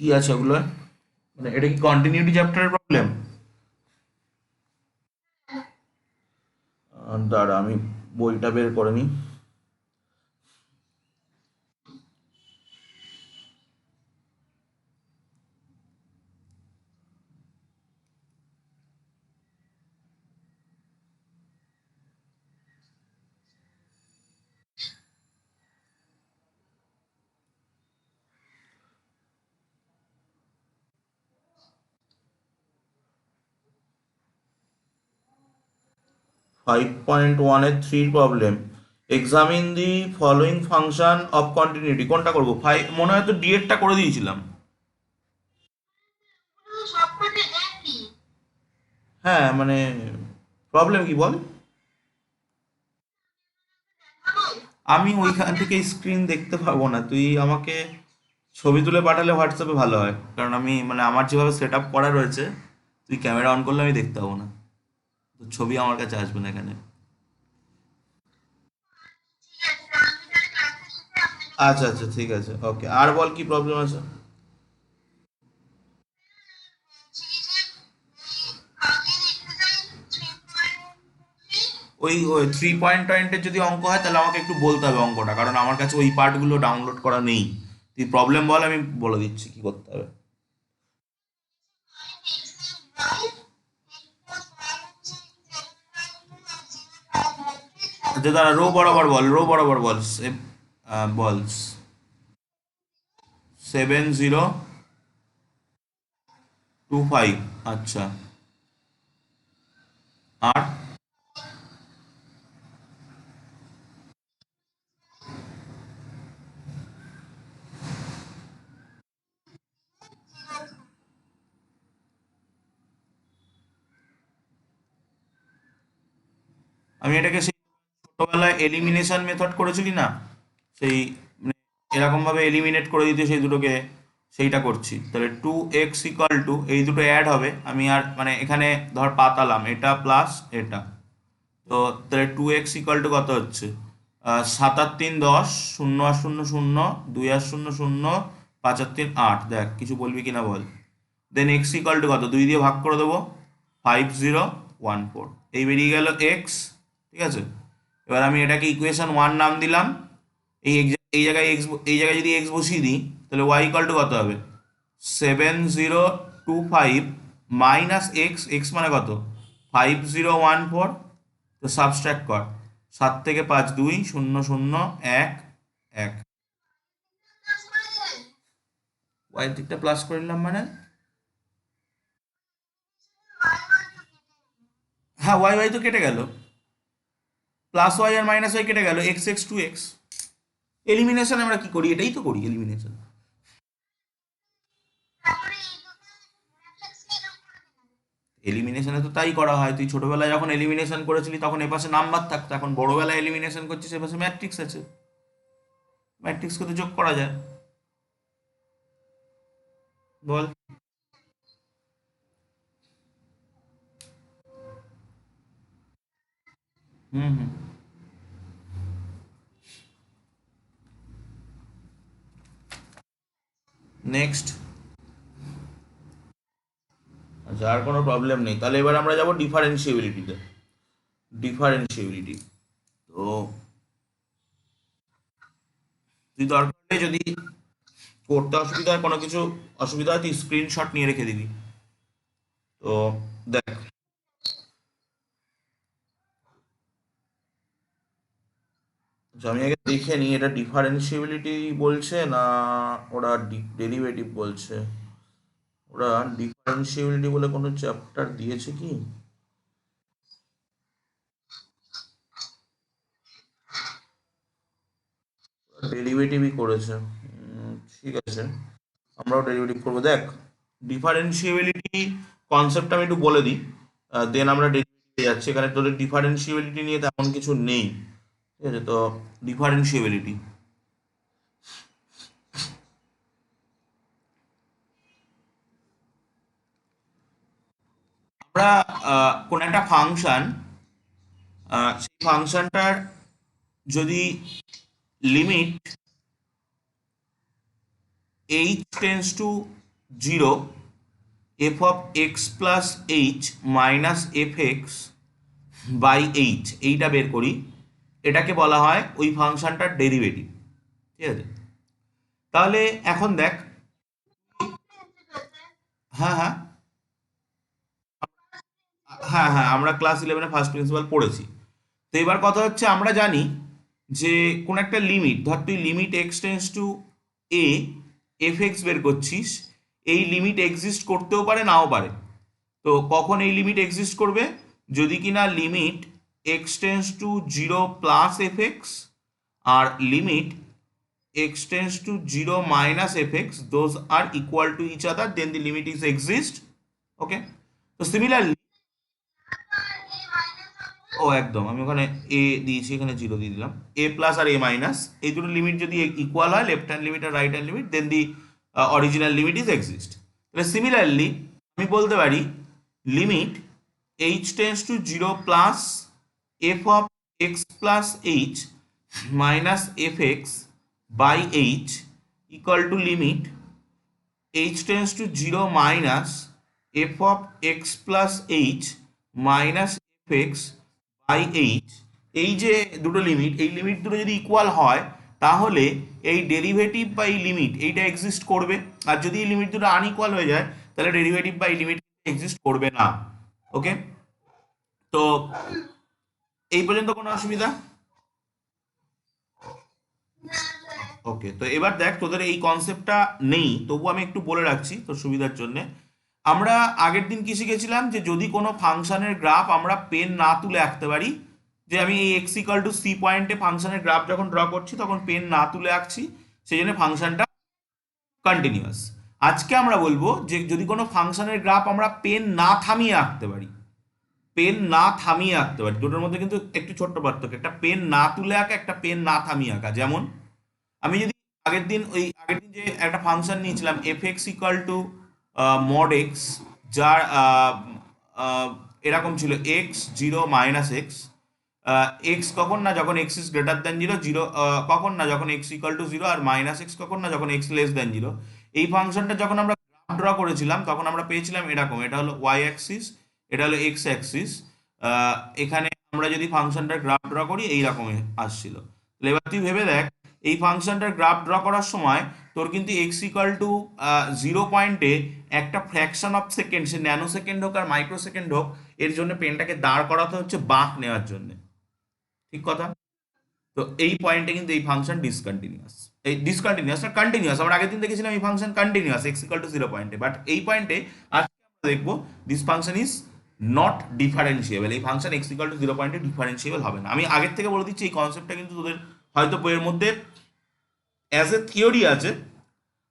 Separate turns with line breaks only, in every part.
কি আছে ওগুলো? মানে এটা কি কন্টিনিউটি চ্যাপ্টারের প্রবলেম? দাঁড়া আমি বইটা বের করে নিই। 5.1 এর 3 problem. Examine the following function of continuity. কোনটা করবো? ফাইভ মনে হয় তো ডিএডটা করে দিয়েছিলাম। হ্যাঁ মানে প্রবলেম কি বল? আমি ওইখান থেকে স্ক্রিন দেখতে পাবো না, তুই আমাকে ছবি তুলে পাঠালে হোয়াটসঅ্যাপে ভালো হয়, কারণ আমি মানে আমার যেভাবে সেট আপ করা রয়েছে, তুই ক্যামেরা অন করলে আমি দেখতে পাবো না, তো ছবি আমার কাছে আসবে না এখানে। আচ্ছা আচ্ছা ঠিক আছে, ওকে, আর বল কি প্রবলেম আছে? ওই ওই 3 পয়েন্টের যদি অঙ্ক হয় তাহলে আমাকে একটু বলতে হবে অঙ্কটা, কারণ আমার কাছে ওই পার্টগুলো ডাউনলোড করা নেই। তুই প্রবলেম বল, আমি বলে দিচ্ছি কি করতে হবে। আচ্ছা দাঁড়া, রো বরাবর বল, রো বরাবর বল, বল। 7025, আচ্ছা। আর আমি এটাকে সেই ছোটবেলায় এলিমিনেশন মেথড করেছিলি না, সেই মানে এরকম ভাবে এলিমিনেট করে দিতে সেই দুটোকে, সেইটা করছি। তাহলে 2x=, এই দুটো অ্যাড হবে, আমি আর মানে এখানে ধর পাতালাম এটা প্লাস এটা, তো তাহলে 2x= কত হচ্ছে? 7 আর 3 10, শূন্য আর শূন্য শূন্য, 2 আর 0 0, 5 আর 3 8। দেখ কিছু বলবি কিনা বল। দেন x= কত, 2 দিয়ে ভাগ করে দেবো, 5014, এই বেরিয়ে গেল এক্স। ঠিক আছে, এবার আমি এটাকে ইকুয়েশন 1 নাম দিলাম। এই জায়গায় এক্স, এই জায়গায় যদি এক্স বসিয়ে দিই, তাহলে y= কত হবে? 7025 মাইনাস এক্স, এক্স মানে কত? 5014। তো সাবস্ট্রাক্ট কর, 7 থেকে 5 2, 0 0 1 1। ওয়াই দিকটা প্লাস করে নিলাম মানে? হ্যাঁ, ওয়াই ওয়াই তো কেটে গেল, প্লাস ওয়াই আর মাইনাস ওয়াই কেটে গেল, x x two x. Elimination আমরা কি করি? এটাই তো করি এলিমিনেশন। এলিমিনেশনে তো তাই করা হয়, তুই ছোটবেলায় যখন এলিমিনেশন করেছিলি তখন এপাশে নাম্বার থাকতো, এখন বড়বেলায় এলিমিনেশন করছিস এপাশে ম্যাট্রিক্স আছে, ম্যাট্রিক্সকে তো যোগ করা যায়। বল। হুম হুম। নেক্সট। আচ্ছা, আর কোনো প্রবলেম নেই, তাহলে এবার আমরা যাব ডিফারেন্সিএবিলিটিতে। ডিফারেন্সিএবিলিটি, তো তুই দরকার হলে যদি করতে অসুবিধা হয়, কোনো কিছু অসুবিধা হয়, তুই স্ক্রিনশট নিয়ে রেখে দিবি। তো দেখ, আচ্ছা, আমি আগে দেখে নিই এটা ডিফারেন্সিএবিলিটি বলছে না ওরা ডেরিভেটিভ বলছে। ওরা ডিফারেন্সিএবিলিটি বলে কোনো চ্যাপ্টার দিয়েছে কি? ডেরিভেটিভই করেছে। ঠিক আছে, আমরাও ডেরিভেটিভ করবো। দেখ, ডিফারেন্সিএবিলিটি কনসেপ্ট আমি একটু বলে দিই, দেন আমরা ডেরিভেটিভে যাচ্ছি। এখানে তোদের ডিফারেন্সিএবিলিটি নিয়ে তেমন কিছু নেই। ঠিক আছে, তো ডিফারেন্সিএবিলিটি, আমরা কোন একটা ফাংশন, সেই ফাংশনটার যদি limit h tends to zero f of x plus h minus f x by h, এইটা বের করি, এটাকে বলা হয় ওই ফাংশনটার ডেরিভেটিভ। ঠিক আছে, তাহলে এখন দেখ, হ্যাঁ হ্যাঁ হ্যাঁ হ্যাঁ আমরা ক্লাস 11-এ ফার্স্ট প্রিন্সিপাল পড়েছি। তো এবার কথা হচ্ছে, আমরা জানি যে কোন একটা লিমিট, ধর তুই limit x tends two A F x বের করছিস, এই লিমিট এক্সিস্ট করতেও পারে নাও পারে। তো কখন এই লিমিট এক্সিস্ট করবে, যদি কিনা limit x tends to zero plus f x আর limit x tends to zero minus f x, those are equal to each other, then the limit is exist. Okay, তো সিমিলারলি, ও একদম, আমি ওখানে এ দিয়েছি, এখানে জিরো দিয়ে দিলাম, এ প্লাস আর এ minus, এই দুটো লিমিট যদি ইকুয়াল হয়, লেফট হ্যান্ড লিমিট আর right hand limit, then the original limit is exist. তাহলে সিমিলারলি আমি বলতে পারি limit h tends to zero plus f of x plus h minus f x by h equal to limit h tends to zero minus f of x plus h minus f x by h. এই যে দুটো limit, এই limit দুটো যদি equal হয়, তাহলে এই derivative বা এই লিমিট এইটা এক্সিস্ট করবে। আর যদি এই লিমিট দুটো আনইকুয়াল হয়ে যায়, তাহলে ডেরিভেটিভ বা এই লিমিট এক্সিস্ট করবে না। ওকে, তো এই পর্যন্ত কোনো অসুবিধা? ওকে, তো এবার দেখ, তোদের এই কনসেপ্টটা নেই, তবু আমি একটু বলে রাখছি তোর সুবিধার জন্য। আমরা আগের দিন কি শিখেছিলাম, যে যদি কোনো ফাংশনের গ্রাফ আমরা পেন না তুলে আঁকতে পারি, যে আমি এই এক্স ইকাল টু সি পয়েন্টে ফাংশনের গ্রাফ যখন ড্র করছি তখন পেন না তুলে আঁকছি, সেই জন্য ফাংশনটা কন্টিনিউয়াস। আজকে আমরা বলবো যে যদি কোনো ফাংশনের গ্রাফ আমরা পেন না থামিয়ে আঁকতে পারি, পেন না থামিয়ে আঁকতে পারি, দুটোর মধ্যে কিন্তু একটু ছোট্ট পার্থক্য, একটা পেন না তুলে আঁকা, একটা পেন না থামিয়ে আঁকা। যেমন আমি যদি আগের দিন যে একটা ফাংশন নিয়েছিলাম f x equal to mod x, যার এরকম ছিল x zero minus x, x কখন না যখন x is greater than zero, zero কখন না যখন এক্স ইকাল টু জিরো, আর মাইনাস এক্স কখন না যখন এক্স লেস দ্যান জিরো। এই ফাংশনটা যখন আমরা গ্রাফ ড্র করেছিলাম, তখন আমরা পেয়েছিলাম এরকম, এটা হলো ওয়াই অ্যাক্সিস, এটা হলো এক্স অ্যাক্সিস। এখানে আমরা যদি ফাংশনটার গ্রাফ ড্র করি, এইরকম আসছিল। তাহলে এবার তুই ভেবে দেখ, এই ফাংশনটার গ্রাফ ড্র করার সময় তোর কিন্তু এক্স ইকাল টু জিরো পয়েন্টে একটা fraction of second, say nano second হোক আর মাইক্রো সেকেন্ড হোক, এর জন্য পেনটাকে দাঁড় করাতে হচ্ছে বাঁক নেওয়ার জন্য। ঠিক কথা? তো এই পয়েন্টে কিন্তু এই ফাংশন ডিসকন্টিনিউয়াস, এই ডিসকন্টিনিউয়াস না কন্টিনিউয়াস, আমরা আগের দিন দেখেছিলাম এই function continuous x equal to zero পয়েন্টে, বাট এই পয়েন্টে আজকে আমরা দেখবো this function is not differentiable. এই function x equal to zero পয়েন্টে ডিফারেন্সিয়েবল হবে না। আমি আগের থেকে বলে দিচ্ছি, এই কনসেপ্টটা কিন্তু তোদের হয়তো বইয়ের মধ্যে অ্যাজ এ থিওরি আছে,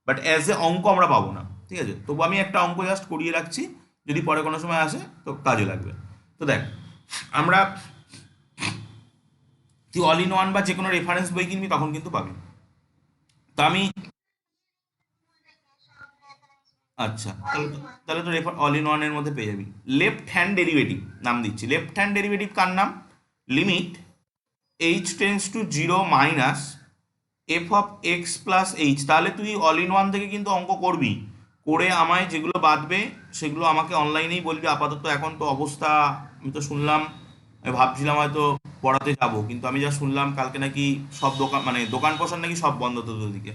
বাট অ্যাজ এ অঙ্ক আমরা পাবো না। ঠিক আছে, তবু আমি একটা অঙ্ক জাস্ট করিয়ে রাখছি, যদি পরে কোনো সময় আসে তো কাজে লাগবে। তো দেখ, আমরা, তুই অল ইন ওয়ান বা যে কোনো রেফারেন্স বই কিনবি তখন কিন্তু পাবি। তো আমি, আচ্ছা, তাহলে তো রেফার অল ইন ওয়ানের মধ্যে পেয়ে যাবি। লেফট হ্যান্ড ডেরিভেটিভ নাম দিচ্ছি, লেফট হ্যান্ড ডেরিভেটিভ কার নাম, limit h tends to zero minus f of x plus h. তাহলে তুই অল ইন ওয়ান থেকে কিন্তু অঙ্ক করবি, করে আমায় যেগুলো বাদবে সেগুলো আমাকে অনলাইনেই বলবি। আপাতত এখন তো অবস্থা, আমি তো শুনলাম, আমি ভাবছিলাম হয়তো পড়াতে যাব, কিন্তু আমি যা শুনলাম কালকে নাকি সব দোকান, মানে দোকান পোষণ নাকি সব বন্ধ তো ওদিকে,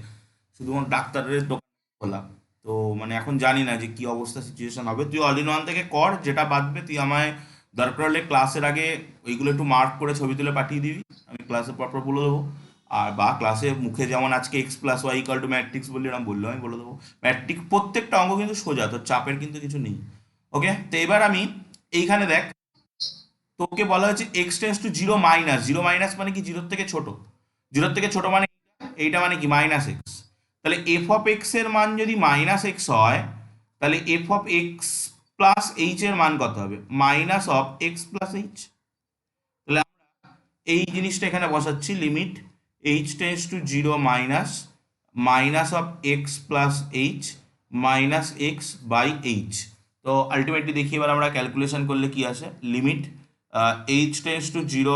শুধুমাত্র ডাক্তারের দোকান খোলা। তো মানে এখন জানি না যে কি অবস্থা সিচুয়েশন হবে। তুই অল ইন ওয়ান থেকে কর, যেটা বাদবে তুই আমায় দরকার হলে ক্লাসের আগে ওইগুলো একটু মার্ক করে ছবি তুলে পাঠিয়ে দিবি, আমি ক্লাসে পরপর বলে দেবো। আর বা ক্লাসে মুখে যেমন আজকে x plus y equal to matrix বললি, এরকম বললো, আমি বলে দেবো। ম্যাট্রিক প্রত্যেকটা অঙ্ক কিন্তু সোজা, তোর চাপের কিন্তু কিছু নেই। ওকে, তো এবার আমি এইখানে দেখ, তোকে বলা হয়েছে x tends to zero minus, zero minus মানে কি, জিরোর থেকে ছোট, জিরোর থেকে ছোট মানে এইটা মানে কি মাইনাস এক্স। তাহলে এফ অফ এক্স এর মান যদি মাইনাস এক্স হয়, তাহলে f of x plus h এর মান কত হবে, minus of x plus h. তাহলে এই জিনিসটা এখানে বসাচ্ছি, limit h tends to zero minus minus of x plus h minus x by h. তো আলটিমেটলি দেখি এবার আমরা ক্যালকুলেশন করলে কি আসে, limit h tends to zero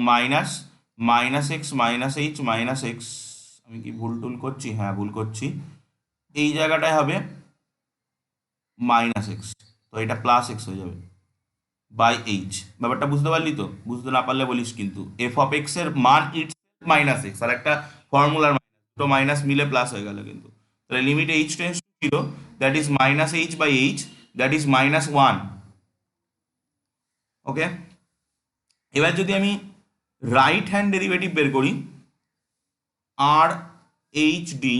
minus minus x minus H minus x, আমি কি ভুল টুল করছি, হ্যাঁ ভুল করছি, এই জায়গাটায় হবে মাইনাস এক্স, তো এটা প্লাস এক্স হয়ে যাবে বাই এইচ। ব্যাপারটা বুঝতে পারলি তো? বুঝতে না পারলে বলিস কিন্তু। এফ অফ এক্স এর মান ইটস মাইনাস এক্স, আর একটা ফর্মুলার মাইনাস, দুটো মাইনাস মিলে প্লাস হয়ে গেল কিন্তু। তাহলে limit h tends to zero, that is minus h by h, that is minus one. Okay, এবার যদি আমি রাইট হ্যান্ড ডেরিভেটিভ বের করি আর এইচ ডি,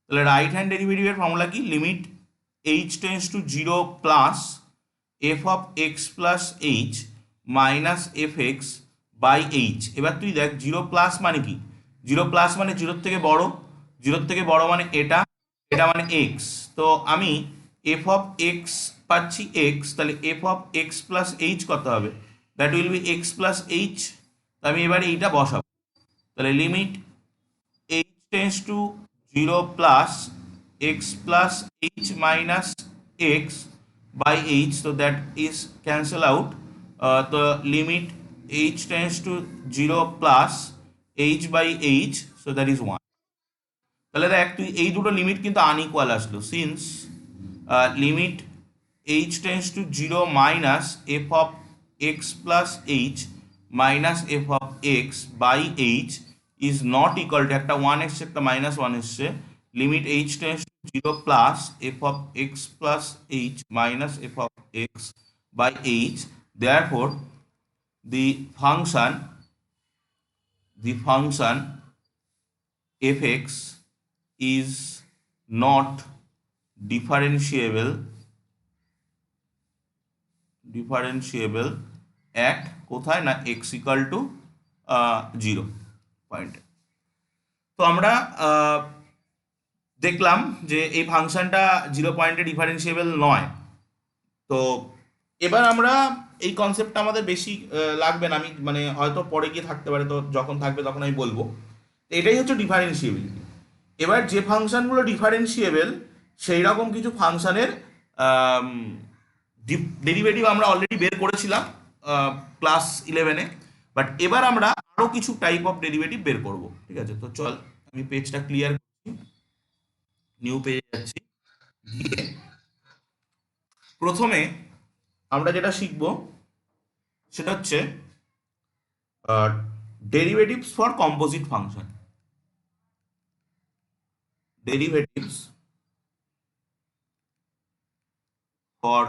তাহলে রাইট হ্যান্ড ডেরিভেটিভের ফর্মুলা কি? Limit h tends to zero plus f of x plus h minus f x by h. এবার তুই দেখ জিরো প্লাস মানে কি? জিরো প্লাস মানে জিরোর থেকে বড়, জিরোর থেকে বড় মানে এটা, এটা মানে এক্স। তো আমি এফ অফ এক্স পাচ্ছি এক্স, তাহলে f of x plus H কত হবে? That will B x plus H. আমি এবার এইটা বসাবো, তাহলে limit h tends to 0 plus x plus h minus x by h, so that is cancel out. The limit h tends to 0 plus h by h, so that is 1. তাহলে দেখ তুই এই দুটো লিমিট কিন্তু আনইকুয়াল আসলো, since limit h tends to 0 minus f of x plus h minus f of x by h is not equal to, একটা 1 এসছে একটা মাইনাস 1 এসছে, limit h tends to 0 plus f of x plus h minus f of x by h, therefore the function fx is not differentiable at কোথায় না x equal to 0 point. তো আমরা দেখলাম যে এই ফাংশনটা 0 পয়েন্টে ডিফারেন্সিয়েবল নয়। তো এবার আমরা এই কনসেপ্টটা আমাদের বেশি লাগবে না, আমি মানে হয়তো পরে গিয়ে থাকতে পারে, তো যখন থাকবে তখন আমি বলবো। তো এটাই হচ্ছে ডিফারেন্সিয়েবিলিটি। এবার যে ফাংশনগুলো ডিফারেন্সিয়েবল সেই রকম কিছু ফাংশনের ডেরিভেটিভ আমরা অলরেডি বের করেছিলাম ক্লাস 11-এ, বাট এবার আমরা আরো কিছু টাইপ অফ ডেরিভেটিভ বের করব। ঠিক আছে, তো চল আমি পেজটা ক্লিয়ার করছি, নিউ পেজে যাচ্ছি। প্রথমে আমরা যেটা শিখব সেটা হচ্ছে derivatives for composite function. Derivatives for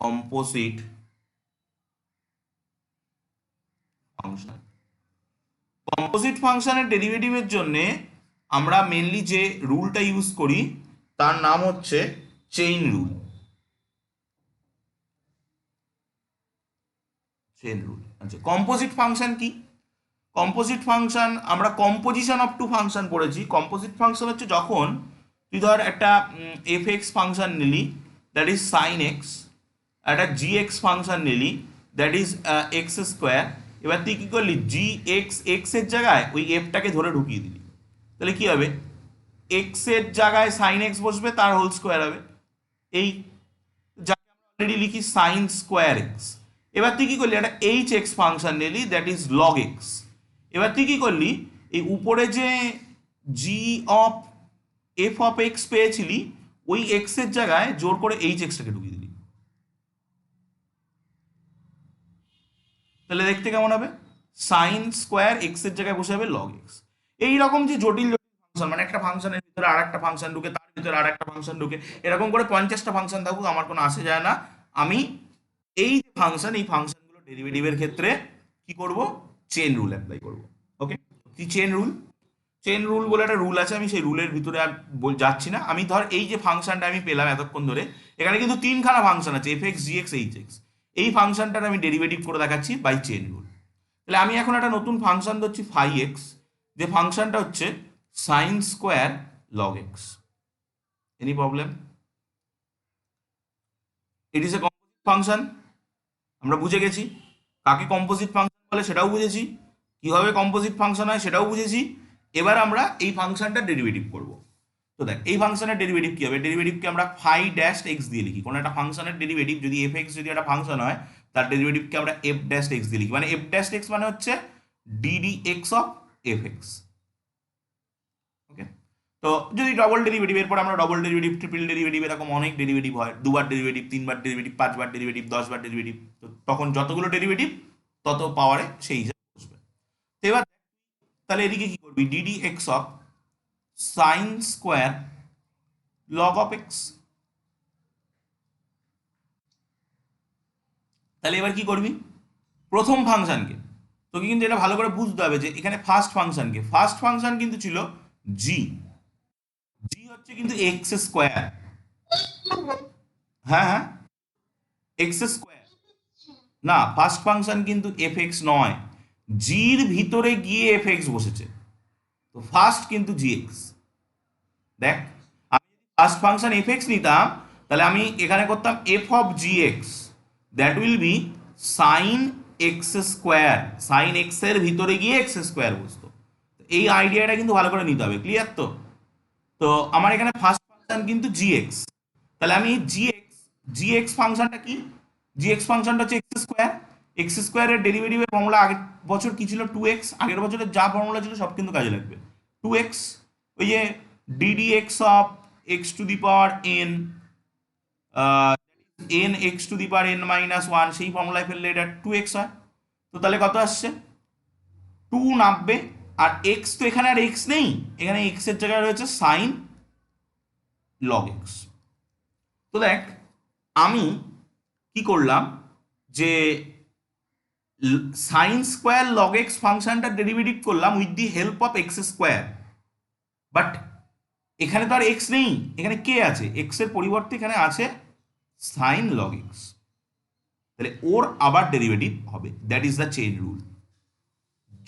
composite function. Composite ফাংশনের ডেরিভেটিভের জন্য আমরা মেনলি যে রুলটা ইউজ করি তার নাম হচ্ছে চেইন রুল। Chain rule. আচ্ছা, কম্পোজিট ফাংশন কি? কম্পোজিট ফাংশন আমরা কম্পোজিশন অফ টু ফাংশন পড়েছি। কম্পোজিট ফাংশন হচ্ছে যখন তুই ধর একটা এফ এক্স ফাংশন নিলি, দ্যাট ইজ সাইন এক্স, একটা জি এক্স ফাংশন নিলি, দ্যাট ইজ এক্স স্কোয়ার। এবার তুই কী করলি, জি এক্স এক্স এর জায়গায় ওই এফটাকে ধরে ঢুকিয়ে দিলি, তাহলে কী হবে? এক্স এর জায়গায় সাইন এক্স বসবে, তার হোল স্কোয়ার হবে, এই যাকে আমরা অলরেডি লিখি সাইন স্কোয়ার এক্স। এবার তুই কি করলি, একটা এইচ এক্স ফাংশন নিলি, দ্যাট ইজ লগ এক্স। এবার তুই কি করলি, এই উপরে যে জি অফ এফ অফ এক্স পেয়েছিলি ওই এক্স এর জায়গায় জোর করে এইচ এক্সটাকে ঢুকিয়ে দিলি, তাহলে দেখতে কেমন হবে? সাইন স্কোয়ার এক্স এর জায়গায় বসে হবে লগ এক্স। এইরকম যে জটিল জটিল ফাংশন, মানে একটা ফাংশনের ভিতরে আর একটা ফাংশন ঢুকে, তার ভিতরে আর একটা ফাংশন ঢুকে, এরকম করে 50টা ফাংশন থাকুক, আমার কোনো আসে যায় না। আমি এই যে ফাংশন, এই ফাংশনগুলো ডেরিভেটিভের ক্ষেত্রে কি করব? চেন রুল অ্যাপ্লাই করব। ওকে, কি চেন রুল? চেন রুল বলে একটা রুল আছে, আমি সেই রুলের ভিতরে আর যাচ্ছি না। আমি ধর এই যে ফাংশনটা আমি পেলাম এতক্ষণ ধরে, এখানে কিন্তু তিনখানা ফাংশন আছে, এফ এক্স, জি এক্স, এইচ এক্স। এই ফাংশনটার আমি ডেরিভেটিভ করে দেখাচ্ছি বাই চেন রুল। তাহলে আমি এখন একটা নতুন ফাংশন ধরছি ফাই এক্স, যে ফাংশনটা হচ্ছে sine square log x. Any problem? It is A composite function, আমরা বুঝে গেছি। কাকে কম্পোজিট ফাংশন বলে সেটাও বুঝেছি, কিভাবে কম্পোজিট ফাংশন হয় সেটাও বুঝেছি। এবার আমরা এই ফাংশনটার ডেরিভেটিভ করব। তো দেখ এই ফাংশনের ডেরিভেটিভ কি হবে? ডেরিভেটিভকে আমরা ফাই ড্যাশ এক্স দিয়ে লিখি। কোনো একটা ফাংশনের ডেরিভেটিভ যদি এফ এক্স যদি একটা ফাংশন হয়, তার ডেরিভেটিভকে আমরা এফ ড্যাশ এক্স দিয়ে লিখি। মানে এফ ড্যাশ এক্স মানে হচ্ছে d d x of f x. Okay, তো তো যদি ডবল ডেরিভেটিভ, এরপর আমরা ডবল ডেরিভেটিভ, ট্রিপল ডেরিভেটিভ, এরকম অনেক ডেরিভেটিভ হয়, 2বার ডেরিভেটিভ, 3বার ডেরিভেটিভ, 5বার ডেরিভেটিভ, 10বার ডেরিভেটিভ, তো তখন যতগুলো ডেরিভেটিভ তত পাওয়ারে সেই হিসাবে বসবে। তো এবার তাহলে এদিকে কি করবি, DD x of sine square log of x. তাহলে এবার কি করবি, প্রথম ফাংশনকে তোকে কিন্তু এটা ভালো করে বুঝতে হবে যে এখানে ফার্স্ট ফাংশন কিন্তু ছিল জি, জি হচ্ছে কিন্তু এক্স স্কোয়ার, হ্যাঁ হ্যাঁ এক্স স্কোয়ার, না ফার্স্ট ফাংশন কিন্তু এফ এক্স নয়, জির ভিতরে গিয়ে এফ এক্স বসেছে, তো ফার্স্ট কিন্তু জি এক্স। দেখ আমি যদি ফার্স্ট ফাংশন এফ এক্স নিতাম তাহলে আমি এখানে করতাম f of g x, that will be sine x square, sine x এর ভিতরে গিয়ে এক্স স্কোয়ার বসতো। এই আইডিয়াটা কিন্তু ভালো করে নিতে হবে, ক্লিয়ার তো? তো আমার এখানে ফার্স্ট ফাংশন কিন্তু জি এক্স, তাহলে আমি জি এক্স ফাংশনটা কি, জি এক্স ফাংশনটা হচ্ছে এক্স স্কোয়ারের ডেরিভেটিভের ফর্মুলা আগের বছর কি ছিল, 2x, আগের বছরের যা ফর্মুলা ছিল সব কিন্তু কাজে লাগবে। 2x, ওই যে DD x of x to the power N, N x to the power N minus one, সেই ফর্মুলায় ফেললে এটা 2x হয়। তো তাহলে কত আসছে, 2 নামবে, আর এক্স তো এখানে আর এক্স নেই, এখানে এক্স এর জায়গায় রয়েছে সাইন লগ এক্স। তো দেখ আমি কি করলাম, যে সাইন স্কোয়ার লগ এক্স ফাংশনটা ডেরিভেটিভ করলাম with the help of x square, but এখানে তো আর এক্স নেই, এখানে কে আছে, এক্স এর পরিবর্তে এখানে আছে সাইন লগ এক্স, তাহলে ওর আবার ডেরিভেটিভ হবে, that is the chain rule.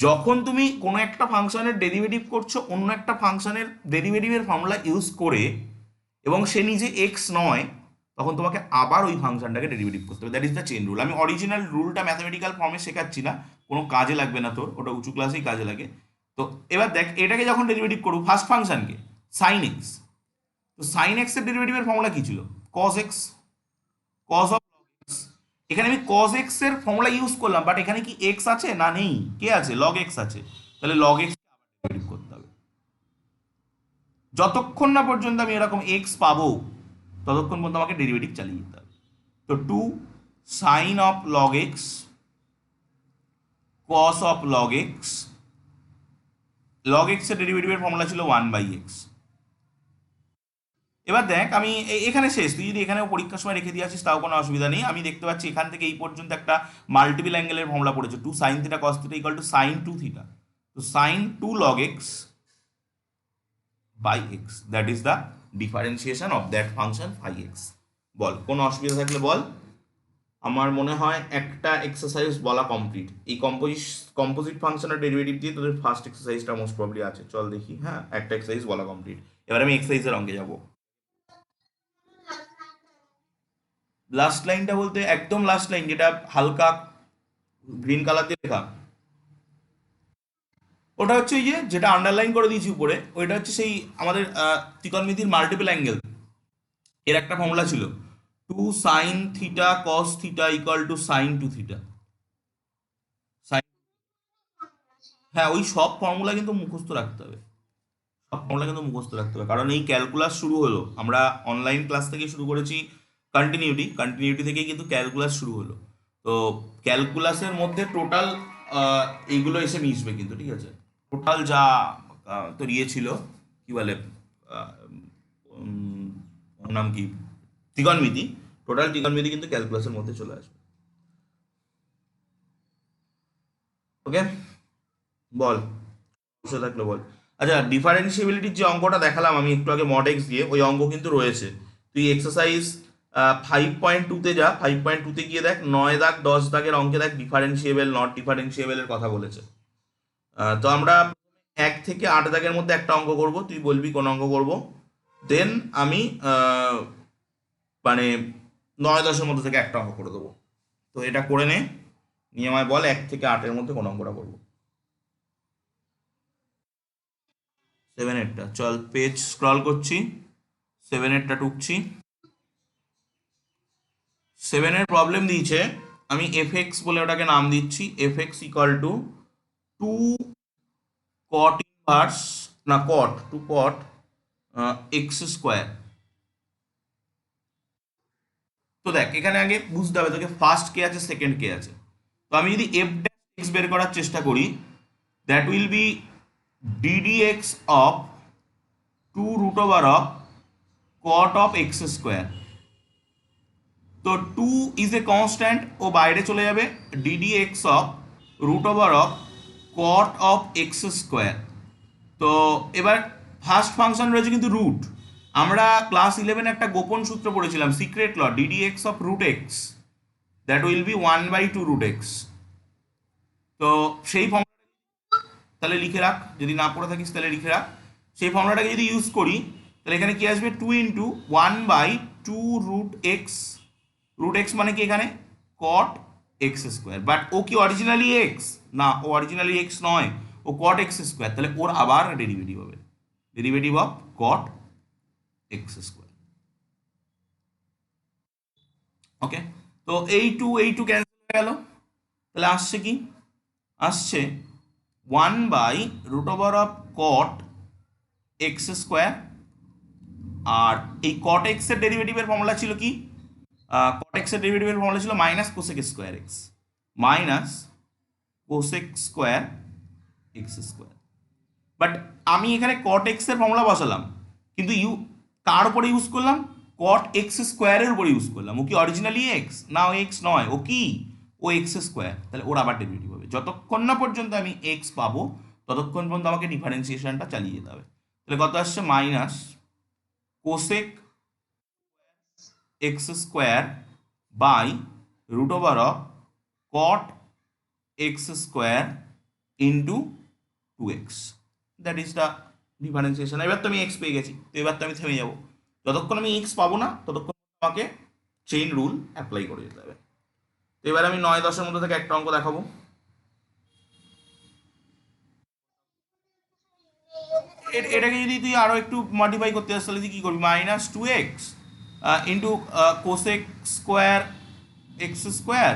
যখন তুমি কোনো একটা ফাংশনের ডেরিভেটিভ করছো অন্য একটা ফাংশনের ডেরিভেটিভের ফর্মুলা ইউজ করে, এবং সে নিজে এক্স নয়, তখন তোমাকে আবার ওই ফাংশনটাকে ডেরিভেটিভ করতে হবে, that is the chain rule. আমি অরিজিনাল রুলটা ম্যাথমেটিক্যাল ফর্মে শেখাচ্ছি না, কোনো কাজে লাগবে না তোর, ওটা উঁচু ক্লাসেই কাজে লাগে। তো এবার দেখ এটাকে যখন ডেরিভেটিভ করবো ফার্স্ট ফাংশনকে সাইন এক্স, তো সাইন এক্স এর ডেরিভেটিভের ফর্মুলা কি ছিল, cos x, cos of x. এখানে আমি কজ এক্স এর ফর্মুলা ইউজ করলাম, বাট এখানে কি এক্স আছে না নেই, কে আছে, লগ এক্স আছে, তাহলে লগ এক্স ডেরিভেটিভ করতে হবে। যতক্ষণ না পর্যন্ত আমি এরকম এক্স পাবো ততক্ষণ পর্যন্ত আমাকে ডেরিভেটিভ চালিয়ে যেতে হবে। তো 2 sine of log x cos of log x, log x এর ডেরিভেটিভের ফর্মুলা ছিল 1/x। এবার দেখ আমি এখানে শেষ, তুই যদি এখানেও পরীক্ষার সময় রেখে দিয়ে আসিস তাও কোনো অসুবিধা নেই। আমি দেখতে পাচ্ছি এখান থেকে এই পর্যন্ত একটা মাল্টিপল অ্যাঙ্গেলের ফর্মুলা পড়েছে, 2 sine theta cos theta equal to sine 2 theta, তো sine 2 log x by x, that is the differentiation of that function phi x. বল কোনো অসুবিধা থাকলে বল। আমার মনে হয় একটা এক্সারসাইজ বলা কমপ্লিট, এই কম্পোজিট ফাংশনের ডেরিভেটিভ দিয়ে তোদের ফার্স্ট এক্সারসাইজটা মোস্ট প্রবলি আছে, চল দেখি। হ্যাঁ একটা এক্সারসাইজ বলা কমপ্লিট, এবার আমি এক্সারসাইজের অঙ্কে যাব। লাস্ট লাইনটা বলতে একদম লাস্ট লাইন, যেটা হালকা গ্রিন কালার দিয়ে লেখা, ওটা হচ্ছে ওই যে যেটা আন্ডারলাইন করে দিয়েছি উপরে, ওইটা হচ্ছে সেই আমাদের ত্রিকোণমিতির মাল্টিপল অ্যাঙ্গেল এর একটা ফর্মুলা ছিল, 2 sine theta cos theta equal to sine 2 theta. হ্যাঁ ওই সব ফর্মুলা কিন্তু মুখস্থ রাখতে হবে, সব ফর্মুলা কিন্তু মুখস্থ রাখতে হবে, কারণ এই ক্যালকুলাস শুরু হলো, আমরা অনলাইন ক্লাস থেকে শুরু করেছি কন্টিনিউটি থেকেই কিন্তু ক্যালকুলাস শুরু হলো। তো ক্যালকুলাসের মধ্যে টোটাল এইগুলো এসে মিশবে কিন্তু, ঠিক আছে? টোটাল যা তোর ইয়ে ছিল কি বলে, আহ, ওর নাম কি, ত্রিকোণমিতি, টোটাল ত্রিকোণমিতি কিন্তু ক্যালকুলাসের মধ্যে চলে আসবে। ওকে বল, বুঝতে থাকলে বল। আচ্ছা ডিফারেন্সিয়েবিলিটির যে অঙ্কটা দেখালাম আমি একটু আগে মডেক্স দিয়ে, ওই অঙ্ক কিন্তু রয়েছে, তুই এক্সারসাইজ 5.2-তে যা, 5.2-তে গিয়ে দেখ 9 দাগ 10 দাগের অঙ্কে দেখ ডিফারেন্সিয়েবল নট ডিফারেন্সিয়েবলের কথা বলেছে। তো আমরা 1 থেকে 8 দাগের মধ্যে একটা অঙ্ক করব, তুই বলবি কোন অঙ্ক করব, দেন আমি মানে 9-10-এর মধ্যে থেকে একটা অঙ্ক করে দেবো। তো এটা করে নে, নিয়ে আমায় বল 1 থেকে 8-এর মধ্যে কোন অঙ্কটা করবো। 7-8টা, চল পেজ স্ক্রল করছি, 7-8টা টুকছি। 7-এর প্রবলেম দিয়েছে, আমি এফ এক্স বলে ওটাকে নাম দিচ্ছি, এফ এক্স ইকুয়াল টু 2 কট ইনভার্স, না কট, 2 কট এক্স স্কোয়ার। তো দেখ এখানে আগে বুঝতে হবে তোকে ফার্স্ট কে আছে সেকেন্ড কে আছে। তো আমি যদি এফ ড্যাশ এক্স বের করার চেষ্টা করি, that will B DD x of 2 root over of cot of x square. তো 2 ইজ এ কনস্ট্যান্ট, ও বাইরে চলে যাবে, DD x of √of cot of x square. তো এবার ফার্স্ট ফাংশন রয়েছে কিন্তু রুট। আমরা ক্লাস 11 একটা গোপন সূত্র পড়েছিলাম, secret law, d d x of root x, that will be 1/2 root x. তো সেই ফর্মুলা তাহলে লিখে রাখ, যদি না পড়ে থাকিস তাহলে লিখে রাখ। সেই ফর্মুলাটাকে যদি ইউজ করি তাহলে এখানে কি আসবে, 2 × 1/2 রুট এক্স। রুট এক্স মানে কি এখানে কট এক্স স্কোয়ার, বাট ও কি অরিজিনালি এক্স না, ও অরিজিনালি এক্স নয়, ও কট এক্স স্কোয়ার। তাহলে ওর আবার ডেরিভেটিভ হবে, derivative of cot x square. Okay, তো এই টু ক্যান্সেল হয়ে গেল। তাহলে আসছে কি, আসছে 1/√of cot এক্স স্কোয়ার। আর এই কট এক্স এর ডেরিভেটিভের ফর্মুলা ছিল কি, কট এক্স এর ডেরিভেটিভের ফর্মুলা ছিল minus cosec square x, minus cosec square x square. But আমি এখানে কট এক্স এর ফর্মুলা বসালাম, কিন্তু কার উপরে ইউজ করলাম, কট এক্স স্কোয়ারের উপরে ইউজ করলাম। ও কি অরিজিনালি এক্স না, ও এক্স নয়, ও কি, ও এক্স স্কোয়ার। তাহলে ওর আবার ডেরিভেটিভ হবে। যতক্ষণ না পর্যন্ত আমি এক্স পাবো ততক্ষণ পর্যন্ত আমাকে ডিফারেন্সিয়েশনটা চালিয়ে যেতে হবে। তাহলে কত আসছে, minus cosec x square by √of cot x square into 2x, that is the differentiation. এবার তো আমি এক্স পেয়ে গেছি, তো এবার তো আমি থেমে যাবো। যতক্ষণ আমি এক্স পাবো না ততক্ষণ আমাকে চেইন রুল অ্যাপ্লাই করে যেতে হবে। তো এবার আমি 9-10-এর মধ্যে থেকে একটা অঙ্ক দেখাবো। এটাকে যদি তুই আরো একটু মডিফাই করতে চাস তাহলে তুই কি করবি, -2x into cosec square x square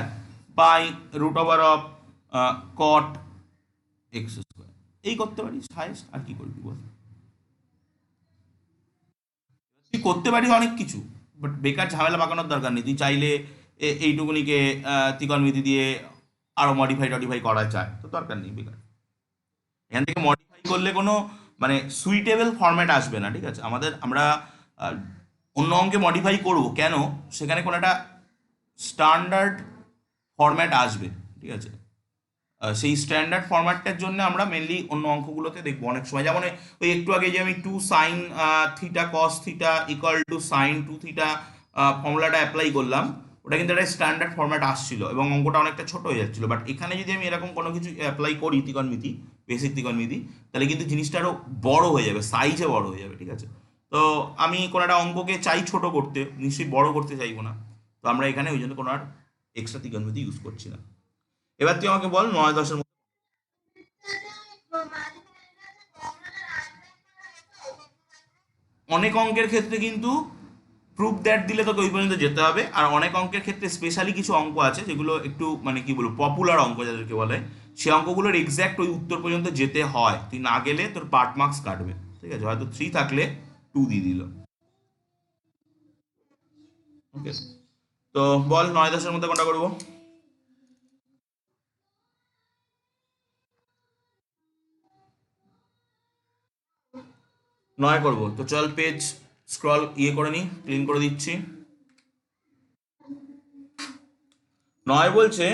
by √of cot x square, এই করতে পারিস হাইস্ট। আর কি করবি বল, তুই করতে পারিস অনেক কিছু, বাট বেকার ঝামেলা পাকানোর দরকার নেই। তুই চাইলে এইটুকুনিকে ত্রিকোণমিতি দিয়ে আরো মডিফাই করা যায়, তো দরকার নেই বেকার। এখান থেকে মডিফাই করলে কোনো মানে সুইটেবল ফরম্যাট আসবে না, ঠিক আছে। আমরা আহ, অন্য অঙ্কে মডিফাই করব কেন, সেখানে কোনো একটা স্ট্যান্ডার্ড ফরম্যাট আসবে, ঠিক আছে। সেই স্ট্যান্ডার্ড ফরম্যাটটার জন্য আমরা মেনলি অন্য অঙ্কগুলোতে দেখবো অনেক সময়, যেমন ওই একটু আগে যে আমি 2 sin θ cos θ = sin 2θ ফর্মুলাটা অ্যাপ্লাই করলাম, ওটা কিন্তু একটা স্ট্যান্ডার্ড ফরম্যাট আসছিল এবং অঙ্কটা অনেকটা ছোট হয়ে যাচ্ছিল। বাট এখানে যদি আমি এরকম কোনো কিছু অ্যাপ্লাই করি, ত্রিকোণমিতি, বেসিক ত্রিকোণমিতি, তাহলে কিন্তু জিনিসটা আরও বড় হয়ে যাবে, সাইজে বড় হয়ে যাবে, ঠিক আছে। তো আমি কোনো একটা অঙ্ককে চাই ছোট করতে, নিশ্চয়ই বড় করতে চাইবো না। তো আমরা এখানে ওই জন্য কোনো আর এক্সট্রা ত্রিকোণমিতি ইউজ করছি না। এবার তুই আমাকে বল 9-10-এর মধ্যে। অনেক অঙ্কের ক্ষেত্রে কিন্তু প্রুফ দ্যাট দিলে তোকে ওই পর্যন্ত যেতে হবে, আর অনেক অঙ্কের ক্ষেত্রে স্পেশালি কিছু অঙ্ক আছে যেগুলো একটু মানে কি বলবো পপুলার অঙ্ক যাদেরকে বলে, সেই অঙ্কগুলোর এক্স্যাক্ট ওই উত্তর পর্যন্ত যেতে হয়। তুই না গেলে তোর পার্ট মার্কস কাটবে, ঠিক আছে। হয়তো 3 থাকলে 2 দিয়ে দিল। ওকে, তো বল 9-10-এর মধ্যে কোনটা করবো। 9 করবো, তো চল পেজ স্ক্রল করে নি, ক্লিন করে দিচ্ছি। 9 বলছে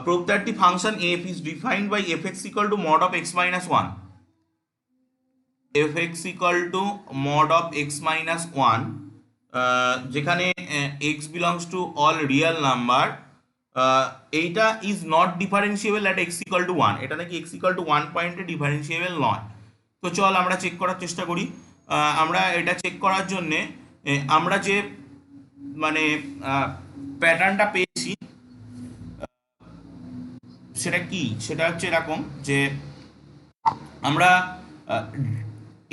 prove that the function f is defined by fx equal to mod of x minus 1, fx equal to mod of x minus 1, যেখানে x belongs to all real number, এইটা is not differentiable at x equal to 1, এটা নাকি x equal to 1 পয়েন্টে differentiable নয়। তো চল আমরা check করার চেষ্টা করি। আমরা এটা চেক করার জন্যে আমরা যে মানে প্যাটার্নটা পেয়েছি সেটা কি, সেটা হচ্ছে এরকম যে আমরা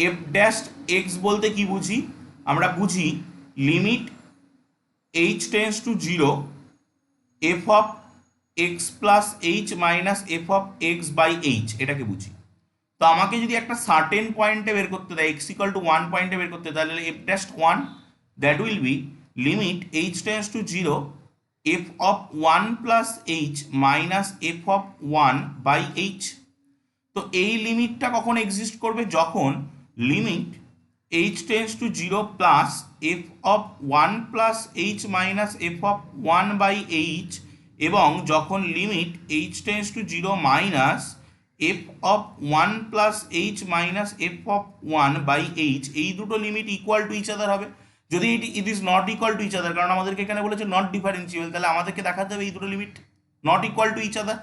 এফ ড্যাশ এক্স বলতে কি বুঝি, আমরা বুঝি limit h tends to 0 f of x plus h minus f of x by h, এটাকে বুঝি। তো আমাকে যদি একটা সার্টেন পয়েন্টে বের করতে দেয় এক্স ইকাল টু 1 পয়েন্টে বের করতে, তাহলে f dash 1 that will be limit h tends to 0 f of 1 plus h minus f of 1 by h. তো এই লিমিটটা কখন এক্সিস্ট করবে? যখন limit h tends to 0 plus f of 1 plus h minus f of 1 by h, এবং যখন limit h tends to 0 minus f of 1 plus h minus f of 1 by h, এই দুটো limit equal to each other হবে। যদি it is not equal to each other, কারণ আমাদেরকে এখানে বলেছে নট ডিফারেন্সিয়েবল, তাহলে আমাদেরকে দেখাতে হবে এই দুটো limit not equal to each other.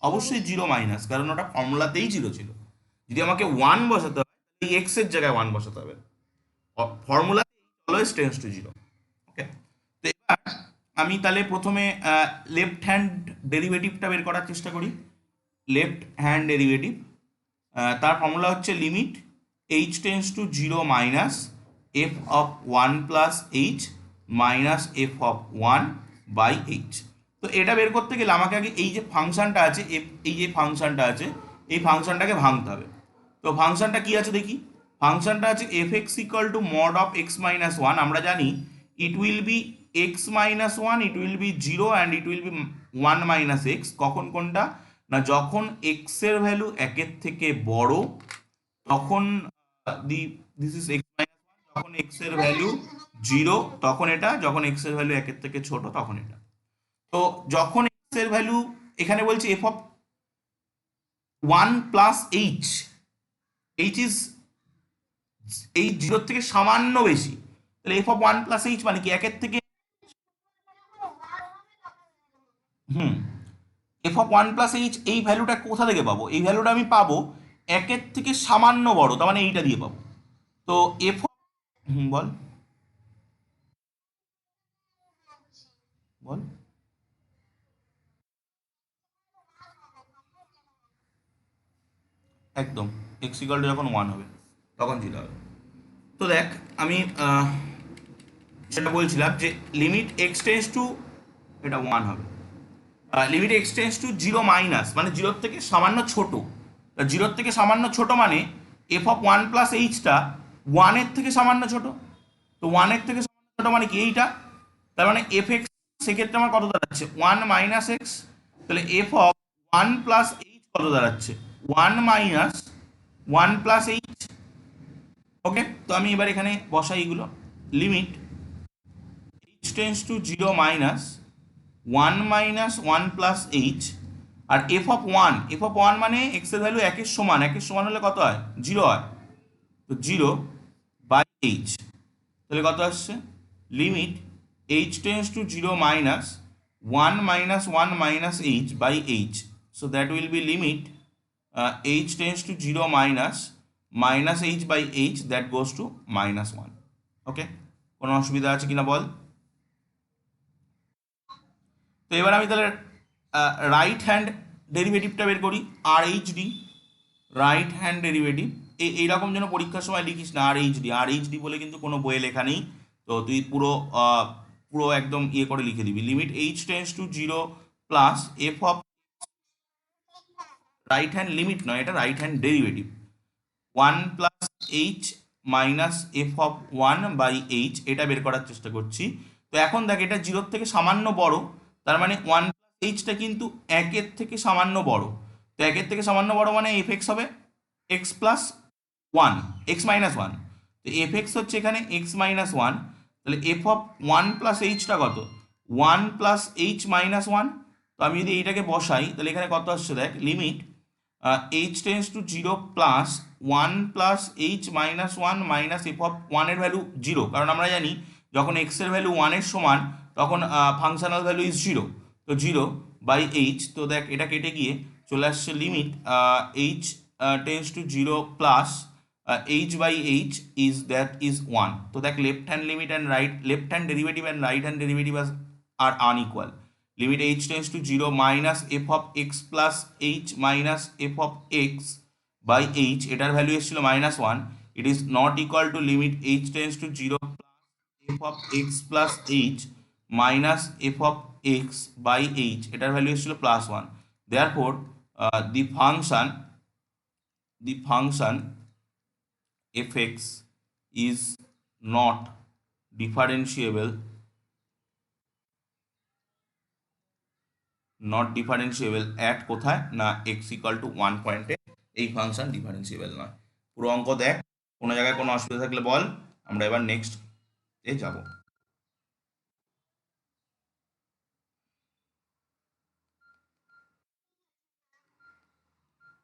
অবশ্যই 0 মাইনাস, কারণ ওটা ফর্মুলাতেই 0 ছিল। যদি আমাকে 1 বসাতে হয় তাহলে এক্স এর জায়গায় 1 বসাতে হবে, ফর্মুলা অলওয়েজ টেন্স টু 0। ওকে, তো এবার আমি তাহলে প্রথমে লেফট হ্যান্ড ডেরিভেটিভটা বের করার চেষ্টা করি। লেফট হ্যান্ড ডেরিভেটিভ, তার ফর্মুলা হচ্ছে limit h tends to 0 minus f of 1 plus h minus f of 1 by h. তো এটা বের করতে গেলে আমাকে আগে এই যে ফাংশনটা আছে, এই যে ফাংশনটা আছে, এই ফাংশনটাকে ভাঙতে হবে। তো ফাংশনটা কি আছে দেখি। ফাংশনটা আছে F x equal two mod of x minus 1। আমরা জানি it will be x minus 1, it will be 0 and it will be 1 minus x. কখন কোনটা? না যখন এক্স এর ভ্যালু একের থেকে বড় তখন দিস ইজ এক্স মাইনাস 1, যখন এক্স এর ভ্যালু 0 তখন এটা, যখন এক্স এর ভ্যালু একের থেকে ছোট তখন এটা। তো যখন এক্স এর ভ্যালু, এখানে বলছে F of 1 plus H, H is এই 0 থেকে সামান্য বেশি, তাহলে এফ অফ 1 প্লাস এইচ মানে কি একের থেকে, হুম, এফ অফ 1 প্লাস এইচ এই ভ্যালুটা কোথা থেকে পাবো? এই ভ্যালুটা আমি পাবো একের থেকে সামান্য বড়, তার মানে এইটা দিয়ে পাবো। তো এফ, বল বল। একদম, এক্স ইকুয়াল টু যখন 1 হবে তখন 0 হবে। তো দেখ আমি সেটা বলছিলাম যে লিমিট এক্স টেন্স টু, এটা 1 হবে, limit x tends to 0 minus মানে 0 থেকে সামান্য ছোট। 0 থেকে সামান্য ছোট মানে এফ অফ 1 প্লাস এইচটা 1 এর থেকে সামান্য ছোট। তো 1 এর থেকে সামান্য ছোট মানে কি এইটা, তার মানে এফ এক্স সেক্ষেত্রে আমার কত দাঁড়াচ্ছে 1 মাইনাস এক্স। তাহলে এফ অফ 1 প্লাস এইচ কত দাঁড়াচ্ছে 1 মাইনাস 1 প্লাস এইচ। ওকে, তো আমি এবার এখানে বসাই এগুলো। Limit h tends to 0 minus 1 minus 1 plus h, আর এফ অফ 1, এফ অফ 1 মানে এক্স এর ভ্যালু একের সমান, একের সমান হলে কত হয় 0 হয়, তো 0 বাই এইচ। তাহলে কত আসছে limit h tends to 0 minus 1 minus 1 minus h by h. So that will be limit h tends to 0 minus minus h by h, that goes to minus 1। Okay, কোনো অসুবিধা আছে কিনা বল। তো এবার আমি তাহলে রাইট হ্যান্ড ডেরিভেটিভটা বের করি, R H D, right hand derivative. এইরকম যেন পরীক্ষার সময় লিখিস না R H D, R H D বলে কিন্তু কোনো বইয়ে লেখা নেই। তো তুই পুরো পুরো একদম ইয়ে করে লিখে দিবি, limit h tends to 0 plus f of, right hand limit নয়, এটা right hand derivative, 1 plus h minus f of 1 by h, এটা বের করার চেষ্টা করছি। তো এখন দেখ এটা 0 থেকে সামান্য বড়, তার মানে 1 প্লাস এইচটা কিন্তু একের থেকে সামান্য বড়। তো একের থেকে সামান্য বড় মানে এফ এক্স হবে এক্স প্লাস 1, এক্স মাইনাস 1। তো এফ এক্স হচ্ছে এখানে এক্স মাইনাস 1, তাহলে এফ অফ 1 প্লাস এইচটা কত 1 প্লাস এইচ মাইনাস 1। তো আমি যদি এইটাকে বসাই তাহলে এখানে কত আসছে দেখ, limit h tends to 0 plus 1 plus h minus 1 minus f of 1 এর ভ্যালু 0, কারণ আমরা জানি যখন এক্স এর ভ্যালু 1 এর সমান তখন ফাংশনাল ভ্যালু ইজ 0, তো 0 বাই এইচ। তো দেখ এটা কেটে গিয়ে চলে আসছে limit h tends to 0 plus h by h is that is 1। তো দেখ left hand limit and right, left hand derivative and right hand derivative are unequal. Limit h tends to 0 minus f of x plus h minus f of x by h, এটার value এসেছিল -1, it is not equal to limit h tends to 0 plus f of x plus h minus f of x by h, এটার value এসেছিল +1। therefore the function fx is not differentiable at কোথায় না x equal to 1 পয়েন্টে এই function differentiable নয়। পুরো অঙ্ক দেখ, কোনো জায়গায় কোনো অসুবিধা থাকলে বল, আমরা এবার নেক্সট এ যাব।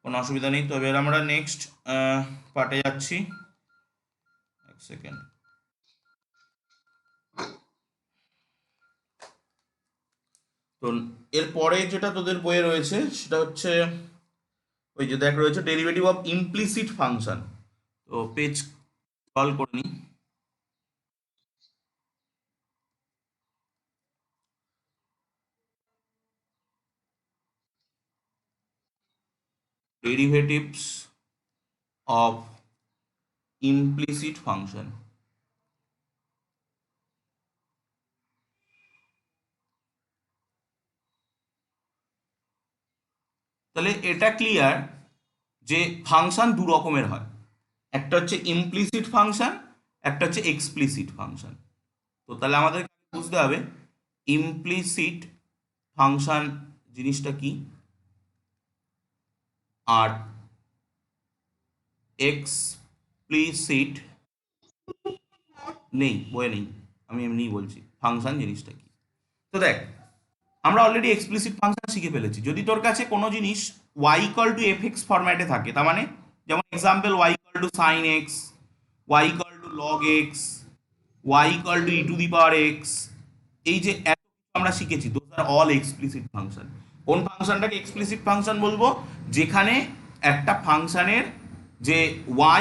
কোনো অসুবিধা নেই, তবে আমরা নেক্সট পার্টে যাচ্ছি। এক সেকেন্ড। তো এরপরে যেটা তোদের বইয়ে রয়েছে সেটা হচ্ছে ওই যে দেখ রয়েছে ডেরিভেটিভ অফ ইমপ্লিসিট ফাংশন। তো পেজ কল করে নি। Derivatives of implicit function. তাহলে এটা ক্লিয়ার যে ফাংশন দু রকমের হয়, একটা হচ্ছে ইমপ্লিসিট ফাংশন, একটা হচ্ছে এক্সপ্লিসিট ফাংশন। তো তাহলে আমাদের বুঝতে হবে ইমপ্লিসিট ফাংশন জিনিসটা কি আর এক্সপ্লিসিট নেই, বয়ে নেই, আমি এমনিই বলছি ফাংশন জিনিসটা কি। তো দেখ আমরা অলরেডি এক্সপ্লিসিট ফাংশন শিখে ফেলেছি। যদি তোর কাছে কোনো জিনিস y equal to f x ফরম্যাটে থাকে, তার মানে যেমন example y equal to sine x, y equal to log x, y equal to e to the power x, এই যে এত কিছু আমরা শিখেছি, those are all explicit function. কোন ফাংশনটাকে এক্সপ্লিসিট ফাংশন বলবো? যেখানে একটা ফাংশনের যে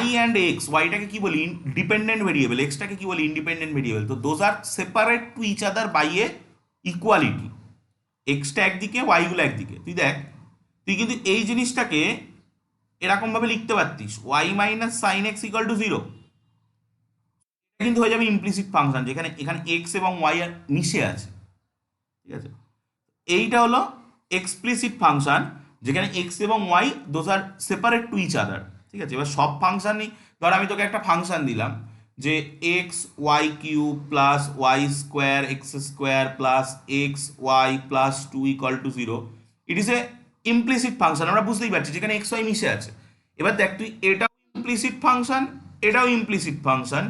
y অ্যান্ড এক্স, ওয়াইটাকে কি বলি ডিপেন্ডেন্ট ভেরিয়েবল, এক্সটাকে কি বলি ইন্ডিপেন্ডেন্ট ভেরিয়েবল। তো those are separate to each other by a equality. এক্সটা একদিকে, ওয়াইগুলো একদিকে। তুই দেখ, তুই কিন্তু এই জিনিসটাকে এরকমভাবে লিখতে পারতিস y minus sine x equal to zero, কিন্তু হয়ে যাবে ইমপ্লিসিট ফাংশন, যেখানে এখানে এক্স এবং ওয়াই আর মিশে আছে। ঠিক আছে, এইটা হলো এক্সপ্লিসিট ফাংশন, যেখানে এক্স এবং y those are separate to each other. ঠিক আছে, এবার সব ফাংশনই, ধর আমি তোকে একটা ফাংশন দিলাম যে x y cube plus y square x square plus x y plus two equal to zero. It is a implicit function, আমরা বুঝতেই পারছি, যেখানে এক্স ওয়াই মিশে আছে। এবার দেখ তুই এটাও ইমপ্লিসিট ফাংশন, এটাও ইমপ্লিসিট ফাংশন,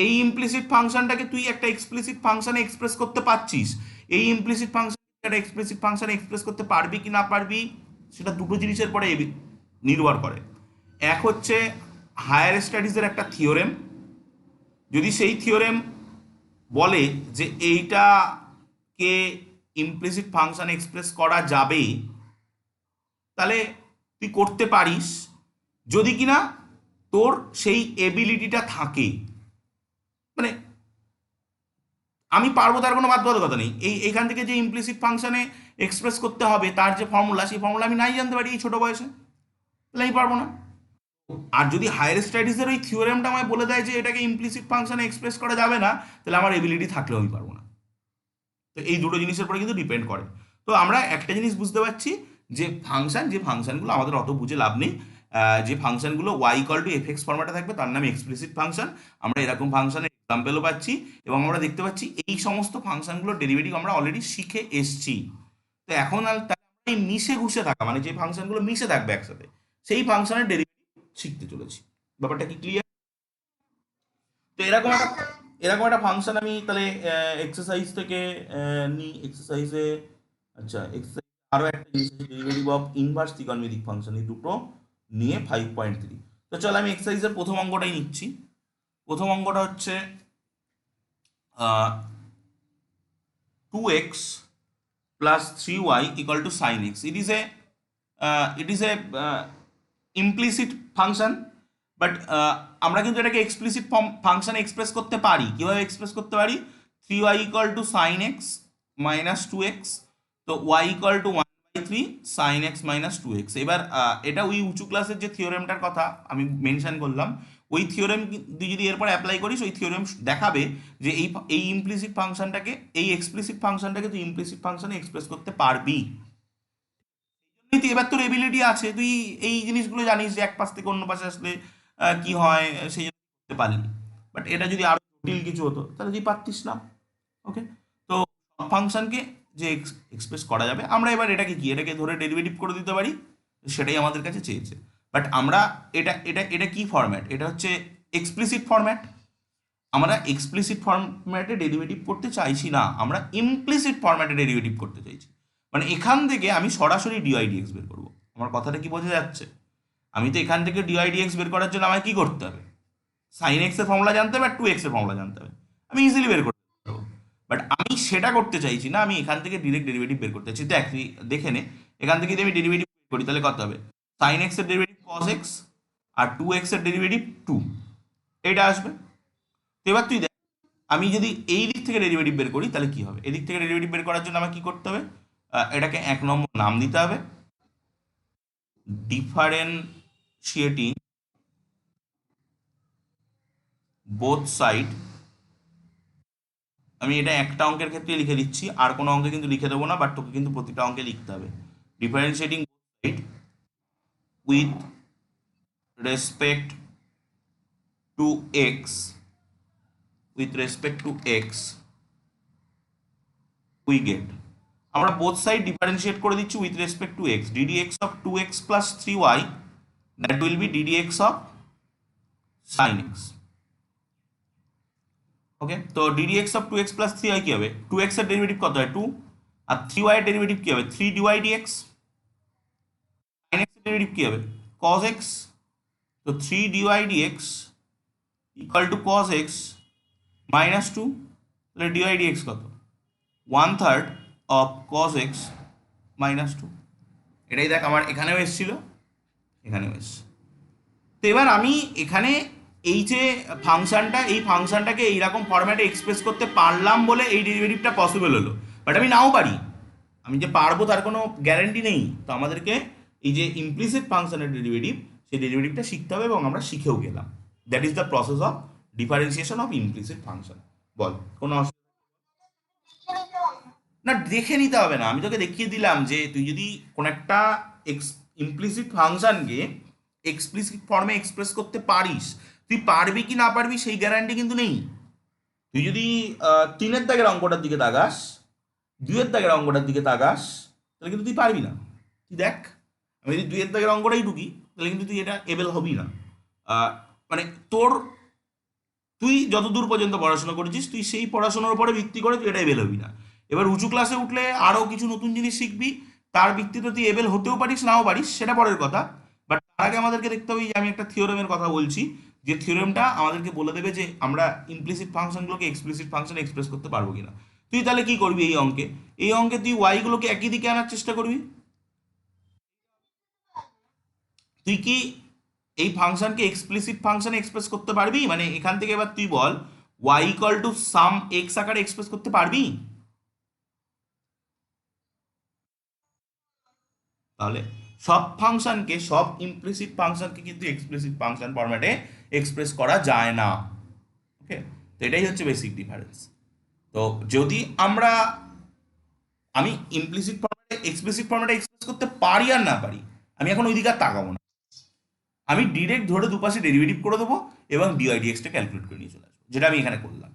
এই ইমপ্লিসিট ফাংশনটাকে তুই একটা এক্সপ্লিসিট ফাংশনে এক্সপ্রেস করতে পারছিস। এই ইমপ্লিসিট ফাংশন একটা এক্সপ্লিসিট ফাংশনে এক্সপ্রেস করতে পারবি কি না পারবি সেটা দুটো জিনিসের পরে নির্ভর করে। এক হচ্ছে হায়ার স্টাডিজের একটা থিওরেম, যদি সেই থিওরেম বলে যে এইটাকে ইমপ্লিসিট ফাংশন এক্সপ্রেস করা যাবে, তাহলে তুই করতে পারিস, যদি কিনা তোর সেই এবিলিটিটা থাকে। মানে আমি পারবো তার কোনো বাধ্যবাধকতা নেই, এইখান থেকে যে ইমপ্লিসিট ফাংশনে এক্সপ্রেস করতে হবে তার যে ফর্মুলা, সেই ফর্মুলা আমি নাই জানতে পারি এই ছোটো বয়সে, তাহলে আমি পারবো না। আর যদি হায়ার স্টাডিজের ওই থিওরেমটা আমায় বলে দেয় যে এটাকে ইমপ্লিসিট ফাংশনে এক্সপ্রেস করা যাবে না, তাহলে আমার এবিলিটি থাকলেও আমি পারবো না। তো এই দুটো জিনিসের উপরে কিন্তু ডিপেন্ড করে। তো আমরা একটা জিনিস বুঝতে পারছি যে যে ফাংশনগুলো আমাদের অত বুঝে লাভ নেই, যে ফাংশনগুলো y equal to f x ফরম্যাটে থাকবে তার নাম এক্সপ্লিসিট ফাংশন। আমরা এরকম ফাংশনের এক্সাম্পলও পাচ্ছি, এবং আমরা দেখতে পাচ্ছি এই সমস্ত ফাংশনগুলোর ডেরিভেটিভ আমরা অলরেডি শিখে এসছি। তো এখন আর এই মিশে ঘুষে থাকা, মানে যে ফাংশনগুলো মিশে থাকবে একসাথে, সেই ফাংশনের ডেরিভেটিভ শিখতে চলেছি। ব্যাপারটা কি ক্লিয়ার? তো এরকম একটা ফাংশন আমি তাহলে এক্সারসাইজ থেকে নিই। এক্সারসাইজে আচ্ছা, এক্সারসাইজ আরও একটা জিনিস আছে, ডেরিভেটিভ অফ ইনভার্স ত্রিকোণমিতিক ফাংশন, এই দুটো নিয়ে 5.3। তো চল আমি এক্সারসাইজের প্রথম অঙ্কটাই নিচ্ছি। প্রথম অঙ্কটা হচ্ছে 2x plus 3y equal to sin x. It is a implicit function, but আমরা কিন্তু এটাকে এক্সপ্লিসিট ফাংশনে এক্সপ্রেস করতে পারি। কীভাবে এক্সপ্রেস করতে পারি? 3y equal to sine x minus two x, তো y equal to 1/3 sine x minus two x. এবার এটা ওই উঁচু ক্লাসের যে থিওরেমটার কথা আমি মেনশন করলাম, ওই থিওরেম তুই যদি এরপর অ্যাপ্লাই করিস, ওই থিওরেম দেখাবে যে এই ইমপ্লিসিট ফাংশনটাকে, এই এক্সপ্লিসিট ফাংশনটাকে তুই ইমপ্লিসিট ফাংশনে এক্সপ্রেস করতে পারবি। তুই এবার তোর এবিলিটি আছে, তুই এই জিনিসগুলো জানিস যে এক পাশ থেকে অন্য পাশে আসলে কি হয়, সেই জন্য করতে পারলি। বাট এটা যদি আরো জটিল কিছু হতো তাহলে তুই পারতিস না। ওকে, তো ফাংশনকে যে এক্সপ্রেস করা যাবে, আমরা এবার এটাকে কি, এটাকে ধরে ডেরিভেটিভ করে দিতে পারি, সেটাই আমাদের কাছে চেয়েছে। বাট আমরা এটা এটা এটা কি ফরম্যাট, এটা হচ্ছে এক্সপ্লিসিট ফরম্যাট। আমরা এক্সপ্লিসিট ফরম্যাটে ডেরিভেটিভ করতে চাইছি না, আমরা ইমপ্লিসিট ফরম্যাটে ডেরিভেটিভ করতে চাইছি। মানে এখান থেকে আমি সরাসরি ডিআইডিএক্স বের করবো। আমার কথাটা কি বোঝা যাচ্ছে? আমি তো এখান থেকে ডিআইডিএক্স বের করার জন্য আমায় কি করতে হবে, সাইন এক্স এর ফর্মুলা জানতে হবে আর টু এক্স এর ফর্মুলা জানতে হবে, আমি ইজিলি বের করতে পারবো। বাট আমি সেটা করতে চাইছি না, আমি এখান থেকে ডিরেক্ট ডেরিভেটিভ বের করতে চাইছি। দেখ তুই দেখে নে, এখান থেকে যদি আমি ডেরিভেটিভ বের করি তাহলে কত হবে, সাইন এক্স এর ডেরিভেটিভ কস এক্স আর টু এক্স এর ডেরিভেটিভ টু, এটা আসবে। তো এবার তুই দেখ, আমি যদি এই দিক থেকে ডেরিভেটিভ বের করি তাহলে কি হবে, এদিক থেকে ডেরিভেটিভ বের করার জন্য আমার কি করতে হবে, এটাকে এক নম্বর নাম দিতে হবে, ডিফারেন্সিয়েটিং বোথ সাইড। আমি এটা একটা অঙ্কের ক্ষেত্রে লিখে দিচ্ছি, আর কোনো অঙ্কে কিন্তু লিখে দেবো না, বাট তোকে কিন্তু প্রতিটা অঙ্কে লিখতে হবে। Differentiating both side with respect to x, with respect to x we get, আমরা বোথ সাইড ডিফারেন্সিয়েট করে দিচ্ছি with respect to x, ddx of two x plus three y, that will be ddx of sine x. Okay, তো ddx of two x plus three y কি হবে, two x এর derivative কত হয় two, আর three y এর derivative কি হবে three d y d x, sign x এর ডেরিভেটিভ কি হবে কস এক্স, তো three d y d x equal to cos x minus two, তাহলে ডিওয়াই ডিএক্স কত, one third of cos x minus two. এটাই দেখ আমার এখানেও এসেছিল, এখানেও এসছে। তো এবার আমি এখানে এই যে ফাংশনটা, এই ফাংশনটাকে এইরকম ফরম্যাটে এক্সপ্রেস করতে পারলাম বলে এই ডেরিভেটিভটা পসিবল হলো। বাট আমি নাও পারি, আমি যে পারবো তার কোনো গ্যারান্টি নেই। তো আমাদেরকে এই যে ইমপ্লিসিট ফাংশনের ডেরিভেটিভ, সেই ডেরিভেটিভটা শিখতে হবে, এবং আমরা শিখেও গেলাম। That is the process of differentiation of implicit function. বল, কোনো না, দেখে নিতে হবে না, আমি তোকে দেখিয়ে দিলাম যে তুই যদি কোনো একটা ইমপ্লিসিট ফাংশনকে এক্সপ্লিসিট ফর্মে এক্সপ্রেস করতে পারিস, তুই পারবি কি না পারবি সেই গ্যারান্টি কিন্তু নেই। তুই যদি তিনের দাগের অঙ্কটার দিকে তাকাস, দুইয়ের দাগের অঙ্কটার দিকে তাকাস, তাহলে কিন্তু তুই পারবি না। তুই দেখ, আমি যদি দুইয়ের দাগের অঙ্কটাই ঢুকি তাহলে কিন্তু তুই এটা এবেল হবি না। মানে তুই যতদূর পর্যন্ত পড়াশোনা করেছিস, তুই সেই পড়াশোনার উপরে ভিত্তি করে তুই এটা এবেল হবি না। এবার উঁচু ক্লাসে উঠলে আরও কিছু নতুন জিনিস শিখবি, তার ভিত্তিতে তুই এবেল হতেও পারিস নাও পারিস, সেটা পরের কথা। বাট তার আগে আমাদেরকে দেখতে হবে, যে আমি একটা থিওরেমের কথা বলছি, যে থিওরেমটা আমাদেরকে বলে দেবে যে আমরা ইমপ্লিসিট ফাংশনগুলোকে এক্সপ্লিসিট ফাংশনে এক্সপ্রেস করতে পারবো কিনা। তুই তাহলে কি করবি, এই অঙ্কে তুই ওয়াইগুলোকে একই দিকে আনার চেষ্টা করবি। তুই কি এই ফাংশনকে এক্সপ্লিসিট ফাংশনে এক্সপ্রেস করতে পারবি, মানে এখান থেকে এবার তুই বল y equal to some x আকারে এক্সপ্রেস করতে পারবি? তাহলে সব ফাংশনকে, সব ইমপ্লিসিট ফাংশনকে কিন্তু এক্সপ্লিসিট ফাংশন ফরম্যাটে এক্সপ্রেস করা যায় না। ওকে, তো এটাই হচ্ছে বেসিক ডিফারেন্স। তো যদি আমি ইমপ্লিসিট ফরম্যাটে এক্সপ্লিসিট ফরম্যাটে এক্সপ্রেস করতে পারি আর না পারি, আমি এখন ওই দিকে আর তাকাবো না, আমি ডিরেক্ট ধরে দুপাশে ডেরিভেটিভ করে দেবো এবং ডিআইডিএক্সটা ক্যালকুলেট করে নিয়ে চলে আসবো, যেটা আমি এখানে করলাম।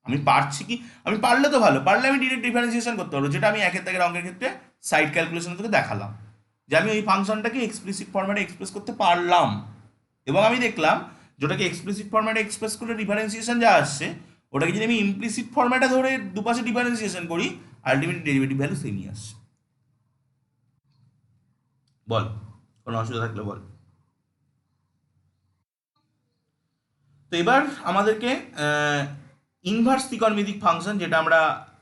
আমি পারছি কি, আমি পারলে তো ভালো, পারলে আমি ডিরেক্ট ডিফারেন্সিয়েশন করতে পারবো, যেটা আমি একের দাগের অঙ্কের ক্ষেত্রে সাইড ক্যালকুলেশন থেকে দেখালাম, যে আমি ওই ফাংশনটাকে এক্সপ্লিসিট ফরম্যাটে এক্সপ্রেস করতে পারলাম। এবং আমি দেখলাম যেটাকে এক্সপ্লিসিট ফরম্যাটে এক্সপ্রেস করে ডিফারেন্সিয়েশন যা আসছে, ওটাকে যদি আমি ইমপ্লিসিট ফরম্যাটে ধরে দুপাশে ডিফারেন্সিয়েশন করি, আলটিমেট ডেরিভেটিভ ভ্যালু সেমই আসছে। বল, কোনো অসুবিধা থাকলে বল। তো এবার আমাদেরকে ইনভার্স ত্রিকোণমিতিক ফাংশন, যেটা আমরা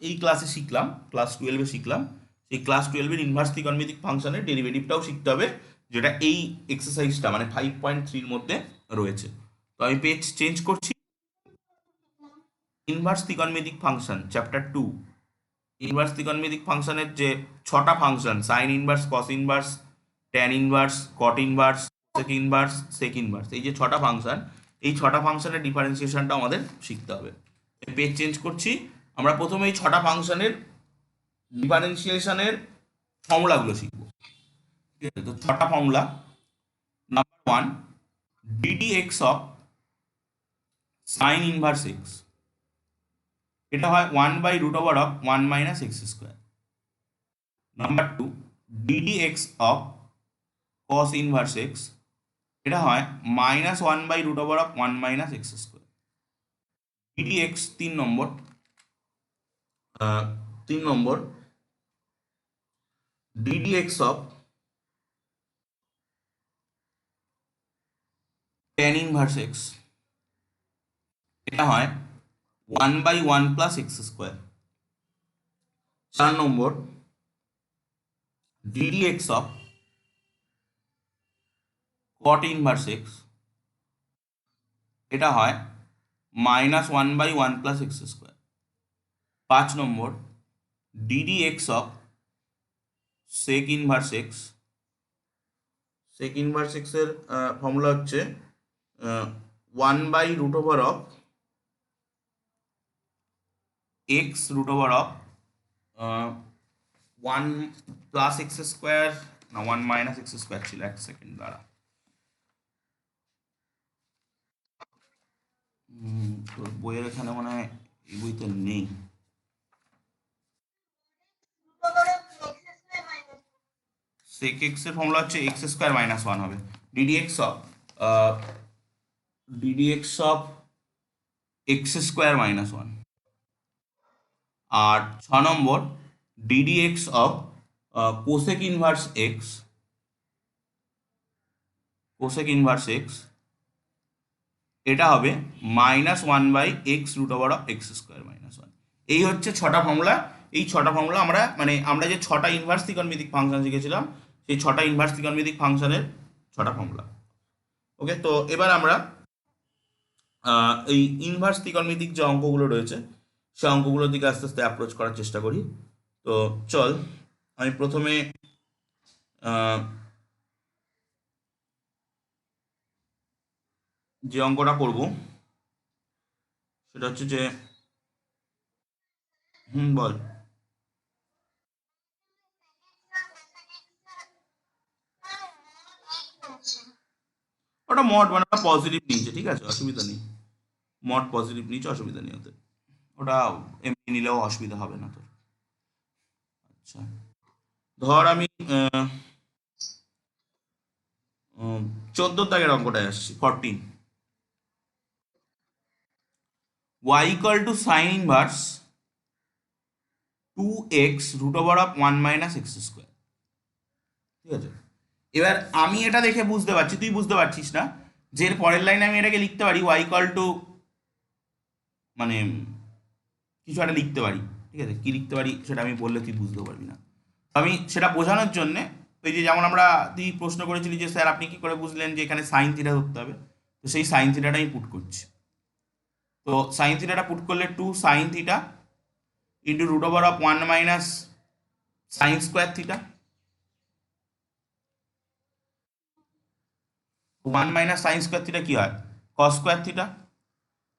এই ক্লাসে শিখলাম, ক্লাস 12-এ শিখলাম, সেই ক্লাস 12-এর ইনভার্স ত্রিকোণমিতিক ফাংশনের ডেরিভেটিভটাও শিখতে হবে, যেটা এই এক্সারসাইজটা মানে 5.3-র মধ্যে রয়েছে। তো আমি পেজ চেঞ্জ করছি। ইনভার্স ত্রিকোণমিতিক ফাংশন চ্যাপ্টার 2, ইনভার্স ত্রিকোণমিতিক ফাংশনের যে 6টা function, sine inverse, cos inverse, tan inverse, cot inverse, sec inverse, sec inverse, এই যে 6টা ফাংশন, এই 6টা ফাংশনের ডিফারেন্সিয়েশনটা আমাদের শিখতে হবে। পেজ চেঞ্জ করছি। আমরা প্রথমে এই 6টা ফাংশনের ডিফারেন্সিয়েশনের ফর্মুলাগুলো শিখব। ঠিক আছে, তো ছটা formula. Number one, d d x of sine inverse x, এটা হয় 1/√(1 - x²). Number two, d d x of cos inverse x, এটা হয় -1/√(1 - x²। ডিডি এক্স 3 নম্বর, 3 নম্বর, d d x of tan inverse x, এটা হয় 1/1 + x²। 4 নম্বর, d d x of cot inverse x, এটা হয় -1/1 + x²। 5 নম্বর, d d x of sec inverse x, sec inverse x এর ফর্মুলা হচ্ছে 1/√(x√(1 + x²) না 1 - x² ছিল, এক সেকেন্ড দাঁড়া। তোর বইয়ের এখানে মনে হয় এই বইতে নেই। সেক এক্স এর ফর্মুলা হচ্ছে x² - 1 হবে। D d x of x² - 1। আর 6 নম্বর, d d x of cosec inverse x, cosec inverse x, এটা হবে -1/(x√(x²-1)। এই হচ্ছে ছটা ফর্মুলা। এই ছটা ফর্মুলা আমরা যে ছটা ইনভার্স ত্রিকোণমিতিক ফাংশন শিখেছিলাম, সেই ছটা ইনভার্স ত্রিকোণমিতিক ফাংশনের ছটা ফর্মুলা। ওকে, তো এবার আমরা এই ইনভার্স ত্রিকোণমিতিক যে অঙ্কগুলো রয়েছে সেই অঙ্কগুলোর দিকে আস্তে আস্তে অ্যাপ্রোচ করার চেষ্টা করি। তো চল, আমি প্রথমে যে অঙ্কটা করব সেটা হচ্ছে যে বল। ওটা মড মানে ওটা পজিটিভ নিয়েছে, ঠিক আছে, অসুবিধা নেই। মড পজিটিভ নিয়েছে, অসুবিধা নেই ওদের। ওটা এমনি নিলেও অসুবিধা হবে না তোর। আচ্ছা, ধর আমি 14 দাগের অঙ্কটায় আসছি। 14, y = sine inverse 2x√(1 - x²). ঠিক আছে, এবার আমি এটা দেখে বুঝতে পারছি, তুই বুঝতে পারছিস না, যে এর পরের লাইনে আমি এটাকে লিখতে পারি y = মানে কিছু একটা লিখতে পারি। ঠিক আছে, কি লিখতে পারি সেটা আমি বললে তুই বুঝতে পারবি না। আমি সেটা বোঝানোর জন্যে, ওই যে যেমন তুই প্রশ্ন করেছিলি যে স্যার আপনি কি করে বুঝলেন যে এখানে সাইন থিটা ধরতে হবে, তো সেই সাইন থিটাটা আমি পুট করছি। তো সাইন থিটাটা পুট করলে 2 sine theta into √(1 - sin²θ। 1 - sin²θ কি হয়? cos²θ।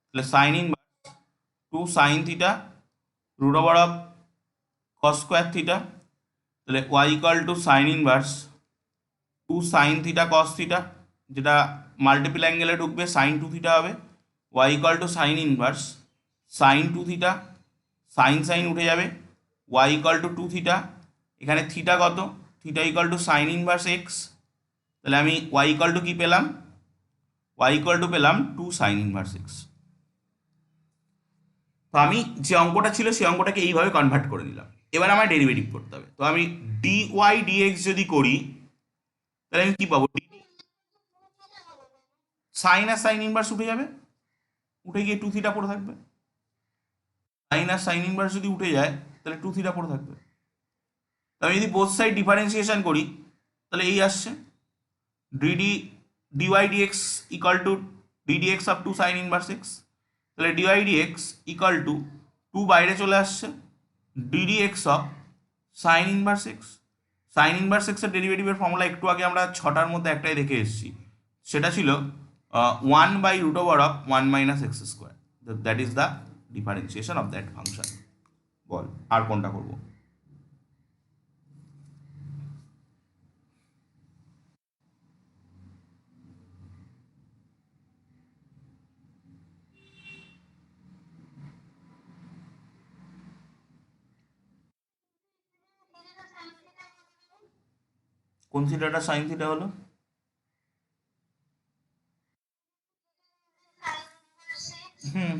তাহলে sign inverse 2 sine theta √(cos²θ। তাহলে y = sine inverse 2 sine theta cos theta, যেটা মাল্টিপল অ্যাঙ্গেলে ঢুকবে সাইন 2θ হবে। y = sine inverse sine 2θ, sine sine উঠে যাবে, y = 2θ। এখানে থিটা কত? Theta = sine inverse x. তাহলে আমি y = কি পেলাম? y = পেলাম 2 সাইন ইনভার্স এক্স। তো আমি যে অঙ্কটা ছিল সেই অঙ্কটাকে এইভাবে কনভার্ট করে নিলাম। এবার আমার ডেরিভেটিভ করতে হবে। তো আমি dy dx যদি করি, তাহলে আমি কি পাবো? সাইন আর সাইন ইনভার্স উঠে যাবে, উঠে গিয়ে 2θ পড়ে থাকবে। সাইন আর সাইন ইনভার্স যদি উঠে যায় তাহলে 2θ পড়ে থাকবে। তো আমি যদি বোথ সাইড ডিফারেন্সিয়েশন করি তাহলে এই আসছে DD dy dx = ddx of 2 sign inverse x. তাহলে dy dx = 2 বাইরে চলে আসছে, ddx of sine inverse x. Sign inverse এক্সের ডেরিভেটিভের ফর্মুলা একটু আগে আমরা ছটার মধ্যে একটাই দেখে এসেছি, সেটা ছিল 1/√(1 - x²). That is the differentiation of that function. বল আর কোনটা করবো? কোন থিটাটা সাইন থিটা হলো?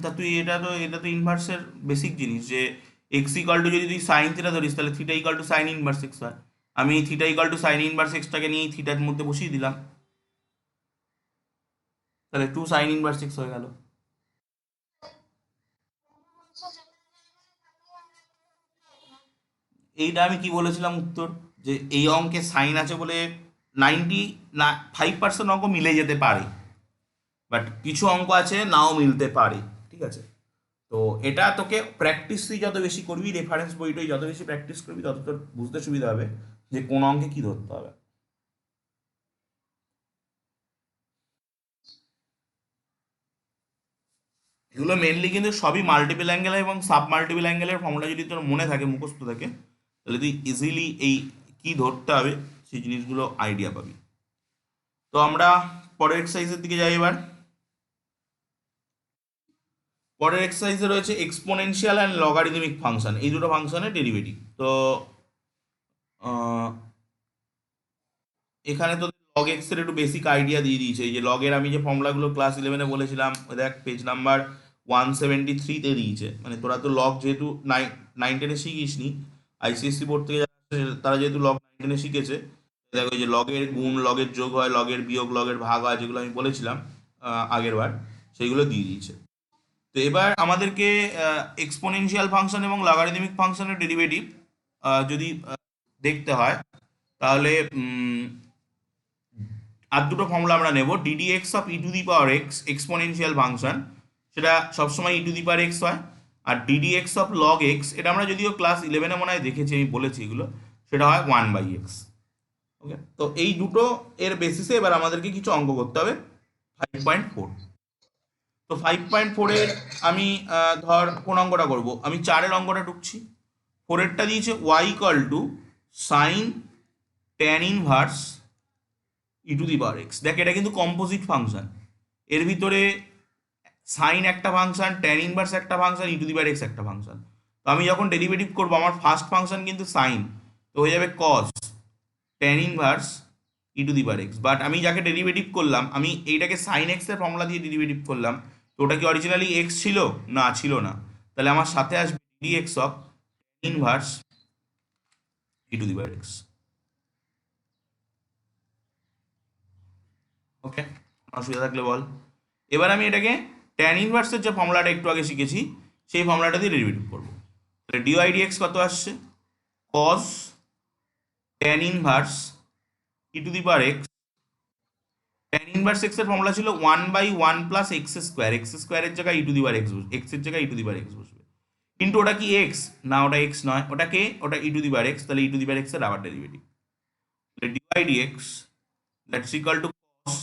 তা তুই এটা তো ইনভার্সের বেসিক জিনিস, যে এক্স ইকাল টু যদি তুই সাইন থিটা ধরিস তাহলে theta equal to sine inverse x হয়। আমি theta equal to sine inverse এক্সটাকে নিয়ে থিটার মধ্যে বসিয়ে দিলাম, তাহলে টু সাইন ইনভার্স এক্স হয়ে গেল। এইটা আমি কি বলেছিলাম উত্তর, যে এই অঙ্কে সাইন আছে বলে 95% অঙ্ক মিলে যেতে পারে, বাট কিছু অঙ্ক আছে নাও মিলতে পারে। ঠিক আছে, তো এটা তোকে প্র্যাকটিস তুই যত বেশি করবি, রেফারেন্স বইটাই যত বেশি প্র্যাকটিস করবি, তত তোর বুঝতে সুবিধা হবে যে কোন অঙ্কে কি ধরতে হবে। এগুলো মেনলি কিন্তু সবই মাল্টিপল অ্যাঙ্গেল এবং সাব মাল্টিপল অ্যাঙ্গেলের ফর্মুলা যদি তোর মনে থাকে, মুখস্থ থাকে, তাহলে তুই ইজিলি এই কি ধরতে হবে সেই জিনিসগুলো আইডিয়া পাবি। তো আমরা পরের এক্সারসাইজের দিকে যাই এবার। পরের এক্সারসাইজে রয়েছে এক্সপোনেনশিয়াল অ্যান্ড লগারিদমিক ফাংশন, এই দুটো ফাংশনের ডেরিভেটিভ। তো আহ, এখানে তো লগ এক্স এর একটু বেসিক আইডিয়া দিয়ে দিয়েছে। এই যে লগের আমি যে ফর্মুলাগুলো ক্লাস 11-এ বলেছিলাম, ওই দেখ পেজ নাম্বার 173-তে দিয়েছে। মানে তোরা তো লগ যেহেতু 9-10-এ শিখিস নি, আইসিএসসি বোর্ড থেকে তারা যেহেতু লগ 9-10-এ শিখেছে, দেখো এই যে লগের গুণ, লগের যোগ হয়, লগের বিয়োগ, লগের ভাগ হয়, যেগুলো আমি বলেছিলাম আগের বার, সেইগুলো দিয়ে দিয়েছে। তো এবার আমাদেরকে এক্সপোনেনশিয়াল ফাংশন এবং লগারিদমিক ফাংশনের ডেরিভেটিভ যদি দেখতে হয়, তাহলে আর দুটো ফর্মুলা আমরা নেব। D d x of e to the power x exponential function, সেটা সবসময় e to the power x হয়। আর d d x of log x, এটা আমরা যদিও ক্লাস 11-এ মনে হয় দেখেছি, আমি বলেছি এগুলো, সেটা হয় 1/x। ওকে, তো এই দুটো এর বেসিসে এবার আমাদেরকে কিছু অঙ্ক করতে হবে। 5.4। তো 5.4-এর আমি ধর কোন অঙ্কটা করব, আমি 4-এর অঙ্কটা ঢুকছি। 4-এরটা দিয়েছে y equal to sine tan inverse e to the power x. দেখ এটা কিন্তু কম্পোজিট ফাংশন, এর ভিতরে সাইন একটা ফাংশন, ট্যান ইনভার্স একটা function, e to the power x একটা ফাংশন। তো আমি যখন ডেরিভেটিভ করবো, আমার ফার্স্ট ফাংশন কিন্তু সাইন, তো হয়ে যাবে কস tan inverse e to the power x. But আমি যাকে ডেরিভেটিভ করলাম, আমি এইটাকে সাইন এক্স এর ফর্মুলা দিয়ে ডেরিভেটিভ করলাম, তো ওটা কি অরিজিনালি এক্স ছিল? না, ছিল না। তাহলে আমার সাথে আসবে d x of inverse e to the power x. Okay, অসুবিধা থাকলে বল। এবার আমি এটাকে ট্যান ইনভার্সের যে ফর্মুলাটা একটু আগে শিখেছি, সেই ফর্মুলাটা দিয়ে ডেরিভেটিভ করবো। তাহলে ডিওয়াই ডিএক্স কত আসছে? কস tan inverse e to the power x. Tan inverse x এর ফর্মুলা ছিল 1/1 প্লাস এক্স স্কোয়ার, এক্স স্কোয়ারের জায়গায় ই টু দি পাওয়ার এক্স বসবে, এক্স এর জায়গায় ই টু দি পাওয়ার এক্স বসবে। কিন্তু ওটা কি এক্স? না, ওটা এক্স নয়, ওটা কে? ওটা ই টু দি পাওয়ার এক্স। তাহলে ই টু দি পাওয়ার এক্স এর আবার ডেরিভেটিভ, তাহলে d y d x that's equal to cos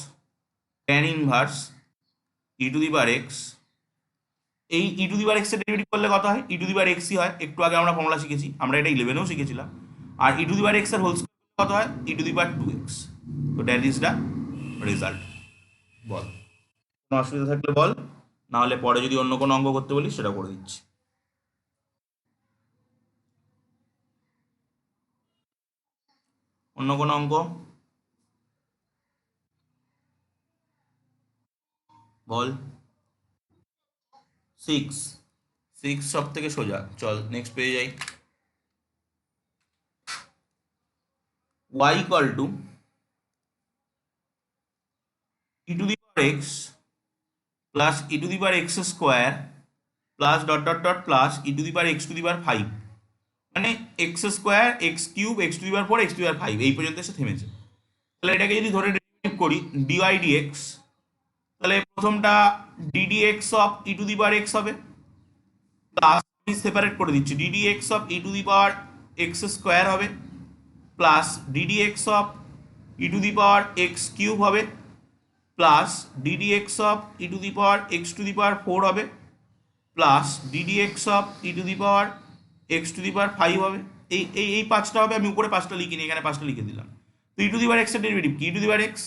tan inverse e to the power x. এই e to the power x এর ডেরিভেটিভ করলে কত হয়? ই টু দি পাওয়ার এক্সই হয়, একটু আগে আমরা ফর্মুলা শিখেছি, আমরা এটা 11-এও শিখেছিলাম। আর e to the power x এর হোল স্কয়ার কত হয়? ই টু দি পাওয়ার 2x। তো দ্যাট ইজ দ্য রেজাল্ট। বল, কোনো অসুবিধা থাকলে বল, না হলে পরে যদি অন্য কোনো অঙ্ক করতে বলিস সেটা করে দিচ্ছি। অন্য কোনো অঙ্ক বল। 6, 6 সব থেকে সোজা, চল নেক্সট পেয়ে যাই। y equal to e to the power x plus e to the power x square plus dot dot dot plus e to the power x to the power 5। মানে x square, x cube, x to the power 4, x to the power 5, এই পর্যন্ত এসে থেমেছে। তাহলে এটাকে যদি ধরে derivative করি, dy d x, তাহলে প্রথমটা d d x of e to the power x হবে, প্লাস আমি সেপারেট করে দিচ্ছি, d d x of e to the power x square হবে, plus d d x of e to the power x cube হবে, plus d d x of e to the power x to the power 4 হবে, plus d d x of e to the power x to the power 5 হবে। এই পাঁচটা হবে, আমি উপরে পাঁচটা লিখিনি, এখানে পাঁচটা লিখে দিলাম। তো e to the power x এর ডেরিভেটিভ কি? E to the power x.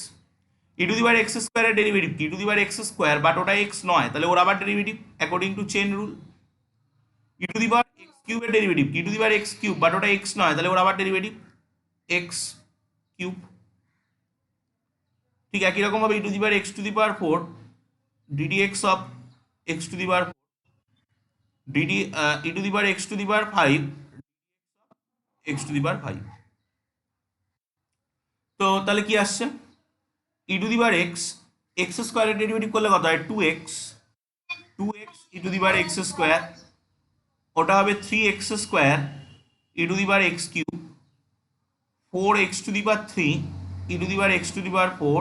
E to the power x স্কোয়ারের ডেরিভেটিভ কি? E to the power x square, but ওটা এক্স নয়, তাহলে ওর আবার derivative according to chain rule. E to the power x কিউবের ডেরিভেটিভ কি? E to the power x cube, but ওটা এক্স নয়, তাহলে ওর আবার ডেরিভেটিভ এক্স কিউব। ঠিক একই রকম ভাবে e to the power x to the power four d d x of x to the power d d e to the power x to the power five x to the power five. তো তাহলে কি আসছে, e to the power x x স্কোয়ারের derivative করলে কত হয়, two x e to the power x square, ওটা হবে three x square e to the power x cube, four x to the power three e to the power x to the power four,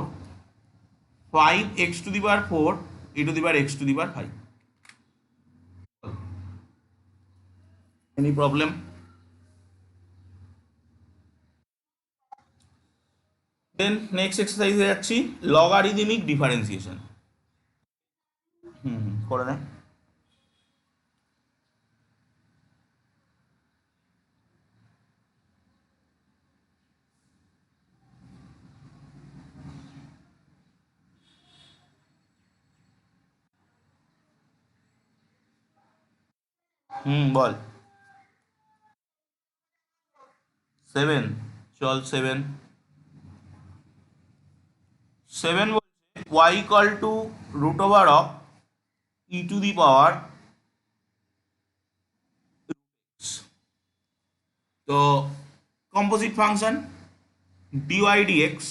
five x to the power four e to the power x to the power five. Any problem? Then next এক্সারসাইজে যাচ্ছি, logarithmic differentiation. করে দেন। বল। 7, চল 7 বলছে y equal to root over of e to the power, তো composite function d y d x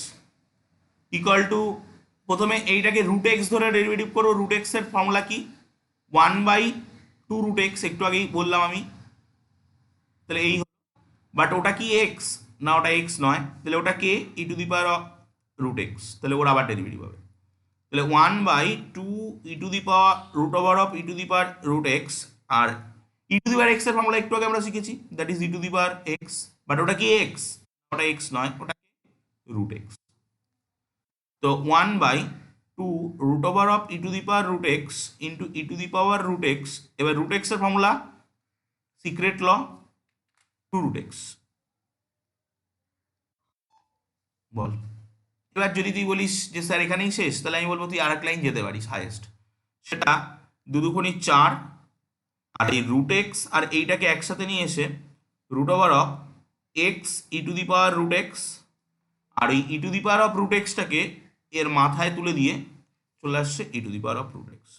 equal to, প্রথমে এইটাকে root x ধরে derivative করো। রুট এক্স এর ফর্মুলা কি, 1/2 রুট এক্স, একটু আগেই বললাম আমি। তাহলে এই, বাট ওটা কি এক্স না, ওটা এক্স নয়, তাহলে ওটা কে, e to the power of root x, তাহলে ওর আবার ডেরিভেটিভ হবে। তাহলে 1/2 e to the power root over of e to the power root x, আর e to the power x এর ফর্মুলা একটু আগে আমরা শিখেছি, that is e to the power x, but ওটা কি এক্স, ওটা এক্স নয়, ওটা রুট এক্স। তো 1/2 root over of e to the power root x into e to the power root x. এবার রুট এক্স এর ফর্মুলা সিক্রেট ল, টু রুট এক্স। বল। এবার যদি তুই বলিস যে স্যার এখানেই শেষ, তাহলে আমি বলবো তুই আর এক লাইন যেতে পারিস হাইয়েস্ট, সেটা 2 দুগুণে 4, আর এই রুট এক্স আর এইটাকে একসাথে নিয়ে এসে root over of x e to the power root x, আর এই e to the power of root এক্সটাকে এর মাথায় তুলে দিয়ে চলে আসছে e to the power of root x.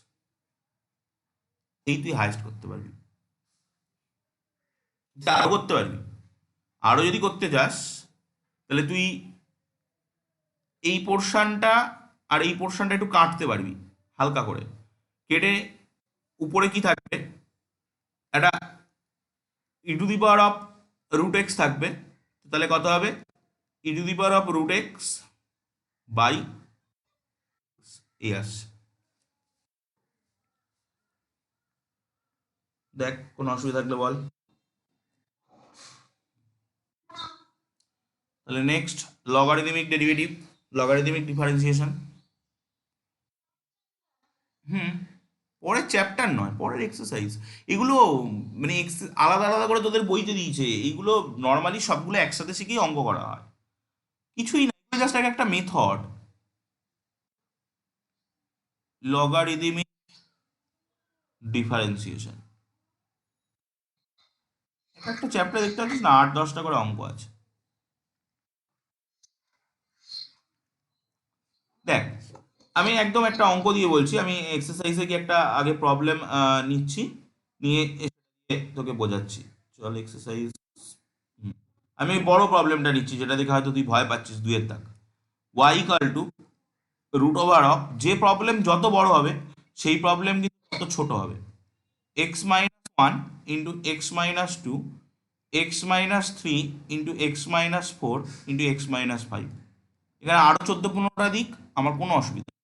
এই তুই হাইয়েস্ট করতে পারবি, আরো করতে পারবি। আরো যদি করতে চাস তাহলে তুই এই পোর্শনটা আর এই পোর্শনটা একটু কাটতে পারবি হালকা করে, কেটে উপরে কি থাকবে, একটা e to the power of root x থাকবে। তাহলে কত হবে, e to the power of root x by এই আসছে। দেখ কোনো অসুবিধা থাকলে বল। তাহলে next logarithmic derivative, logarithmic differentiation. পরের চ্যাপ্টার নয়, পরের এক্সারসাইজ এগুলো, মানে আলাদা আলাদা করে তোদের বইতে দিয়েছে, এইগুলো নর্মালি সবগুলো একসাথে শিখেই অঙ্ক করা হয়, কিছুই না, জাস্ট একটা মেথড। লগারিদমিক ডিফারেন্সিয়েশন একটা চ্যাপ্টার দেখতে পাচ্ছিস না, 8-10টা করে অঙ্ক আছে। দেখ আমি একদম একটা অঙ্ক দিয়ে বলছি, আমি এক্সারসাইজে কি একটা আগে প্রবলেম নিচ্ছি, নিয়ে এসে তোকে বোঝাচ্ছি। চল এক্সারসাইজ, আমি বড় প্রবলেমটা নিচ্ছি, যেটা দেখে হয়তো তুই ভয় পাচ্ছিস, 2-এর দাগ। Y equal to root over of, যে প্রবলেম যত বড় হবে সেই প্রবলেম কিন্তু তত ছোট হবে, x minus one into x minus two, x minus three into x minus four into x minus five. এখানে আরও 14-15টা দিক, আমার কোনো অসুবিধা নেই।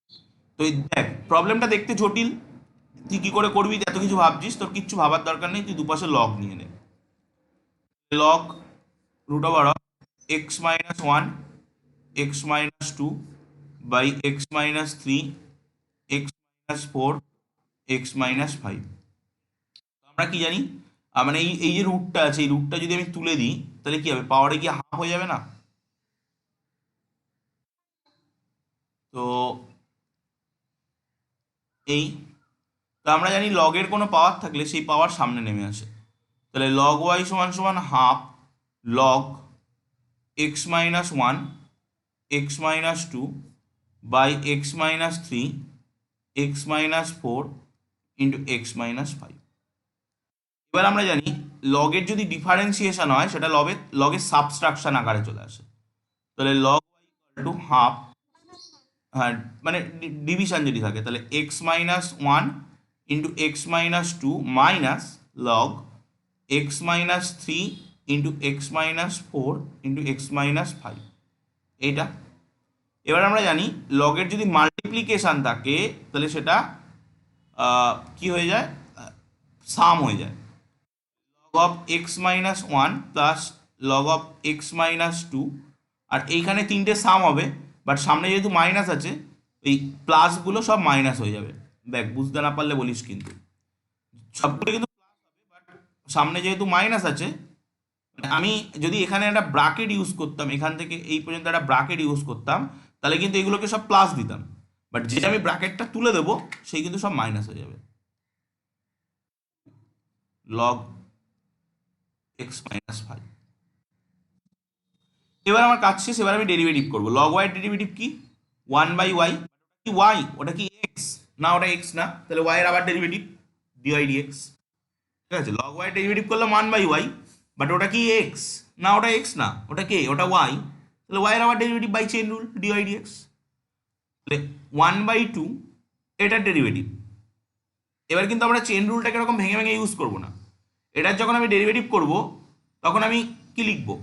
তো এই দেখ প্রবলেমটা দেখতে জটিল, তুই কি করে করবি, এত কিছু ভাবছিস, তোর কিচ্ছু ভাবার দরকার নেই, তুই দুপাশে লগ নিয়ে নে। Log root over of x minus one x minus two by x minus three x minus four x minus five. আমরা কি জানি, মানে এই এই যে রুটটা আছে, এই রুটটা যদি আমি তুলে দিই তাহলে কি হবে, পাওয়ারে গিয়ে হাফ হয়ে যাবে না। তো এই, তো আমরা জানি লগের কোনো পাওয়ার থাকলে সেই পাওয়ার সামনে নেমে আসে, তাহলে লগ ওয়াই সমান সমান half log x minus one x minus two by x minus three x minus four into x minus five. এবার আমরা জানি লগের যদি ডিফারেন্সিয়েশন হয় সেটা লগের সাবস্ট্রাকশন আকারে চলে আসে। তাহলে লগ টু হাফ, হ্যাঁ মানে ডিভিশন যদি থাকে তাহলে x minus one into x minus two minus log x minus three into x minus four into x minus five. এইটা এবার আমরা জানি লগের যদি মাল্টিপ্লিকেশান থাকে তাহলে সেটা কি হয়ে যায়, সাম হয়ে যায়। Log of x minus one plus log of x minus two, আর এইখানে তিনটে সাম হবে, বাট সামনে যেহেতু মাইনাস আছে এই প্লাসগুলো সব মাইনাস হয়ে যাবে। দেখ বুঝতে না পারলে বলিস, কিন্তু সবগুলো কিন্তু প্লাস হবে, বাট সামনে যেহেতু মাইনাস আছে, আমি যদি এখানে একটা ব্রাকেট ইউজ করতাম, এখান থেকে এই পর্যন্ত একটা ব্রাকেট ইউজ করতাম, তাহলে কিন্তু এগুলোকে সব প্লাস দিতাম, বাট যেটা আমি ব্রাকেটটা তুলে দেবো সেই কিন্তু সব মাইনাস হয়ে যাবে। Log x minus five. এবার আমার কাজ শেষ, এবার আমি ডেরিভেটিভ করবো। লগ ওয়াই ডেরিভেটিভ কি, ওয়ান বাই ওয়াই, কি ওয়াই ওটা কি এক্স না, ওটা এক্স না, তাহলে ওয়াই এর আবার ডেরিভেটিভ ডিওয়াই ডিএক্স। ঠিক আছে, লগ ওয়াই ডেরিভেটিভ করলাম ওয়ান বাই ওয়াই, বাট ওটা কি এক্স না, ওটা এক্স না, ওটা কে, ওটা ওয়াই, তাহলে ওয়াই এর আবার derivative by chain rule d y d x. তাহলে ওয়ান বাই টু এটার ডেরিভেটিভ। এবার কিন্তু আমরা চেইন রুলটাকে এরকম ভেঙে ভেঙে ইউজ করবো না, এটার যখন আমি ডেরিভেটিভ করব তখন আমি কি লিখবো,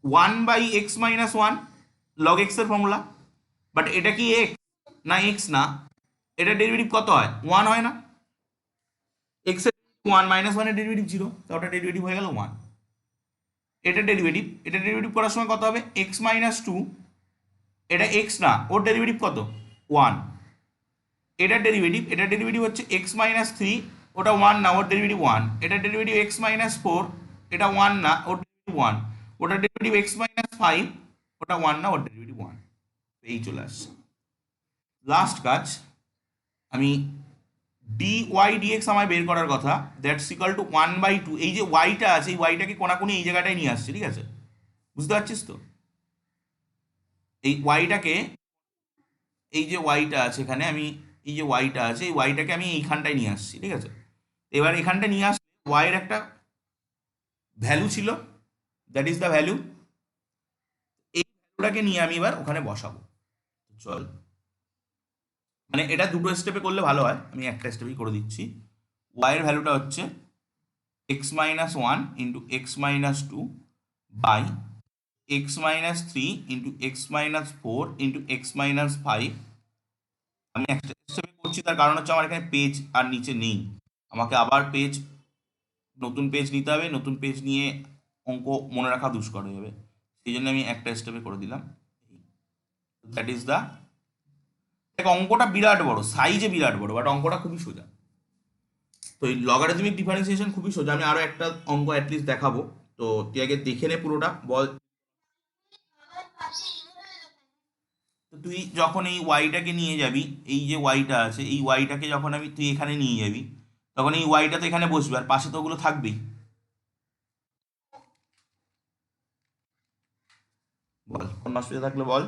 one by x minus one log এক্সের ফর্মুলা, বাট এটা কি এক্স না এক্স না, এটার ডেরিভেটিভ কত হয়, ওয়ান হয় না, এক্স এর ওয়ান মাইনাস ওয়ানের ডেরিভেটিভ জিরো, তো ওটা ডেরিভেটিভ হয়ে গেল ওয়ান। এটা ডেরিভেটিভ করার সময় কত হবে, এক্স মাইনাস টু, এটা এক্স না, ওর ডেরিভেটিভ কত ওয়ান। এটার ডেরিভেটিভ হচ্ছে এক্স মাইনাস থ্রি, ওটা ওয়ান না, ওর ডেরিভেটিভ ওয়ান। এটার ডেরিভেটিভ এক্স মাইনাস ফোর, এটা ওয়ান না, ওর ডেরিভেটিভ ওয়ান। ওটার ডেরিভেটিভ এক্স মাইনাস ফাইভ, ওটা ওয়ান না, ওর ডেরিভেটিভ ওয়ান। এই চলে আসছে। লাস্ট কাজ, আমি ডি ওয়াই ডিএক্স আমায় বের করার কথা, that's equal to one by two. এই যে ওয়াইটা আছে এই ওয়াইটাকে কোনাকুনি এই জায়গাটায় নিয়ে আসছে, ঠিক আছে, বুঝতে পারছিস তো, এই ওয়াইটাকে, এই যে ওয়াইটা আছে এখানে, আমি এই যে ওয়াইটা আছে এই ওয়াইটাকে আমি এইখানটায় নিয়ে আসছি, ঠিক আছে। এবার এখানটা নিয়ে আসলে ওয়াইয়ের একটা ভ্যালু ছিল, দ্যাট ইজ দ্য ভ্যালু, এই ভ্যালুটাকে নিয়ে আমি এবার ওখানে বসাবো। চল, মানে এটা দুটো স্টেপে করলে ভালো হয়, আমি একটা স্টেপেই করে দিচ্ছি। ওয়াইয়ের ভ্যালুটা হচ্ছে x minus one into x minus two by x minus three into x minus four into x minus five. আমি একটা স্টেপে করছি, তার কারণ হচ্ছে আমার এখানে পেজ আর নিচে নেই, আমাকে আবার নতুন পেজ নিতে হবে, নতুন পেজ নিয়ে অঙ্ক মনে রাখা দুষ্কর হয়ে যাবে, সেই জন্য আমি একটা স্টেপে করে দিলাম। দ্যাট ইজ দ্য, অঙ্কটা বিরাট বড়, সাইজে বিরাট বড়, বাট অঙ্কটা খুবই সোজা। তো এই লগারিদমিক ডিফারেন্সিয়েশন খুবই সোজা। আমি আরো একটা অঙ্ক অ্যাটলিস্ট দেখাবো, তো তুই আগে দেখে নে পুরোটা, বল। তো তুই যখন এই ওয়াইটাকে নিয়ে যাবি, এই যে ওয়াইটা আছে এই ওয়াইটাকে যখন তুই এখানে নিয়ে যাবি, তখন এই ওয়াইটা তো এখানে বসবে, আর পাশে তো ওগুলো থাকবেই। বল, কোন অসুবিধা থাকলে বল।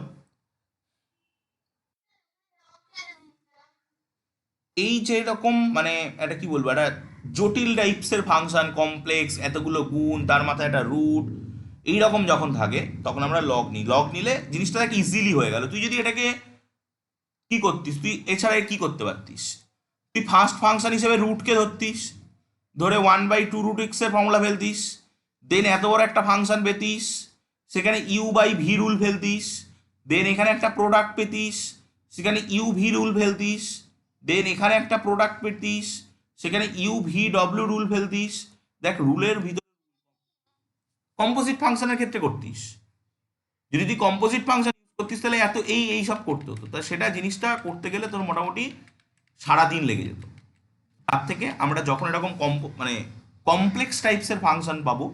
এই যে এরকম মানে একটা কি বলবো, একটা জটিল টাইপসের ফাংশন, কমপ্লেক্স, এতগুলো গুণ, তার মাথায় একটা রুট, এইরকম যখন থাকে তখন আমরা লগ নিই। লগ নিলে জিনিসটা দেখ ইজিলি হয়ে গেল। তুই যদি এটাকে কি করতিস, তুই এছাড়া কি করতে পারতিস, তুই ফার্স্ট ফাংশন হিসেবে রুটকে ধরতিস, ধরে ওয়ান বাই টু রুট এক্সের ফর্মুলা ফেলতিস, দেন এত বড় একটা ফাংশন পেতিস, সেখানে ইউ বাই ভি রুল ফেলতিস, দেন এখানে একটা প্রোডাক্ট পেতিস, সেখানে ইউ ভি রুল ফেলতিস, দেন এখানে একটা প্রোডাক্ট পেতিস, সেখানে ইউ ভি ডব্লিউ রুল ফেলতিস। দেখ রুলের ভিতরে কম্পোজিট ফাংশনের ক্ষেত্রে করতিস, যদি তুই কম্পোজিট ফাংশন ইউজ করতিস তাহলে এত এই সব করতে হতো, তা সেটা জিনিসটা করতে গেলে তোর মোটামুটি সারাদিন লেগে যেত। তার থেকে আমরা যখন এরকম মানে কমপ্লেক্স টাইপসের ফাংশন পাবো,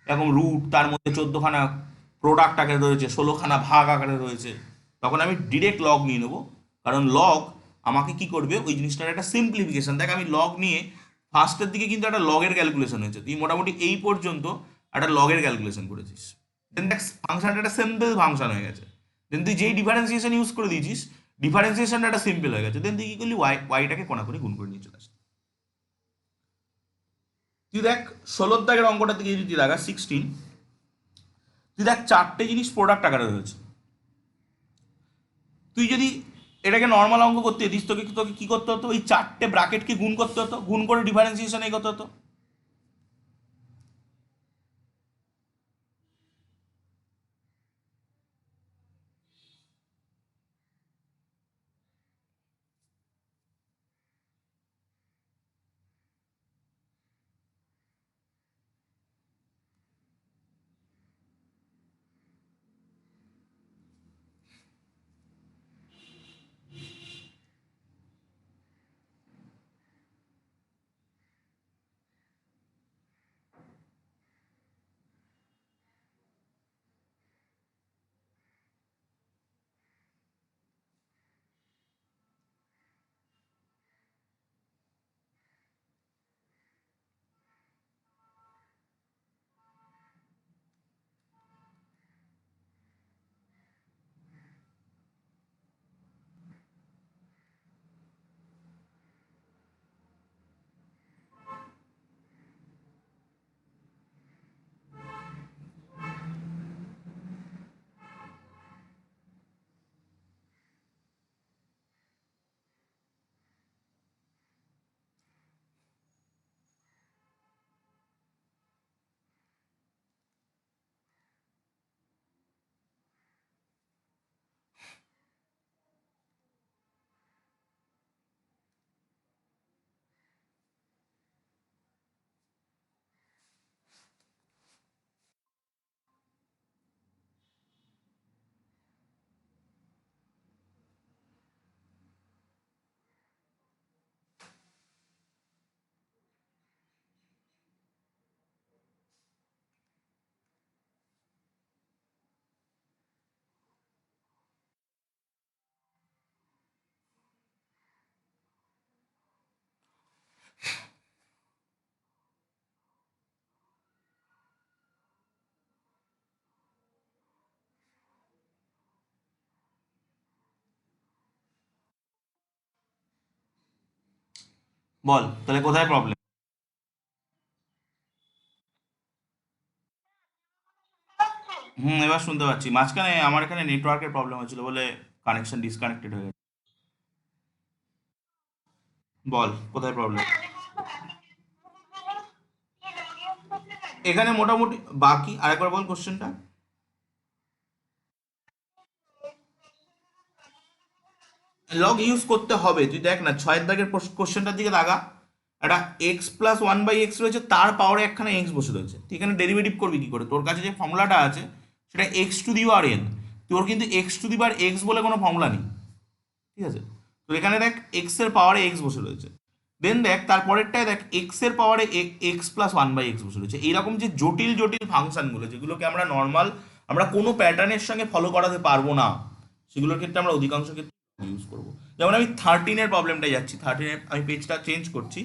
এরকম রুট, তার মধ্যে 14খানা প্রোডাক্ট আকারে রয়েছে, 16খানা ভাগ আকারে রয়েছে, তখন আমি ডিরেক্ট লগ নিয়ে নেবো। কারণ লগ আমাকে কি করবে, ওই জিনিসটার একটা সিম্পলিফিকেশন। দেখ আমি লগ নিয়ে ফার্স্টের দিকে কিন্তু একটা লগের ক্যালকুলেশন হয়েছে, তুই মোটামুটি এই পর্যন্ত একটা লগের ক্যালকুলেশন করেছিস, দেন দেখ ফাংশনটা একটা সিম্পল ফাংশন হয়ে গেছে। দেন তুই যেই ডিফারেন্সিয়েশন ইউজ করে দিয়েছিস, ডিফারেন্সিয়েশনটা একটা সিম্পল হয়ে গেছে। দেন তুই কি করলি, ওয়াইটাকে কোনাকুনি গুণ করে নিয়ে চলে আসলি। তুই দেখ 16 দাগের অঙ্কটার দিকে যদি দেখা 16, তুই দেখ চারটে জিনিস প্রোডাক্ট আকারে রয়েছে। তুই যদি এটাকে নর্মাল অঙ্ক করতে দিস, তোকে তোকে কি করতে হতো, ওই চারটে ব্র্যাকেটকে গুণ করতে হতো, গুণ করে ডিফারেন্সিয়েশন এগোতে হতো। বল তাহলে কোথায় প্রবলেম? হুম, এবার শুনতে পাচ্ছি। মাঝখানে আমার এখানে নেটওয়ার্কের প্রবলেম হয়েছিল বলে কানেকশন ডিসকানেক্টেড হয়ে গেছে। বল কোথায় প্রবলেম? এখানে মোটামুটি বাকি আরেকবার বল কোশ্চেনটা। লগ ইউজ করতে হবে, তুই দেখ না 6 দাগের কোশ্চেনটার দিকে দাগা। একটা x plus one by x রয়েছে, তার পাওয়ারে একখানা এক্স বসে রয়েছে। তুই এখানে ডেরিভেটিভ করবি কি করে? তোর কাছে যে ফর্মুলাটা আছে সেটা x to the power N. তোর কিন্তু x to the power x বলে কোনো ফর্মুলা নেই, ঠিক আছে? তো এখানে দেখ এক্স এর পাওয়ারে এক্স বসে রয়েছে। দেন দেখ তারপরেরটায় দেখ এক্স এর পাওয়ারে x plus one by x বসে রয়েছে। এইরকম যে জটিল জটিল ফাংশনগুলো, যেগুলোকে আমরা নর্মাল আমরা কোনো প্যাটার্নের সঙ্গে ফলো করাতে পারবো না, সেগুলোর ক্ষেত্রে আমরা অধিকাংশ ক্ষেত্রে ইউজ করবো। যেমন আমি 13-এর প্রবলেমটাই যাচ্ছি, 13-এর আমি পেজটা চেঞ্জ করছি।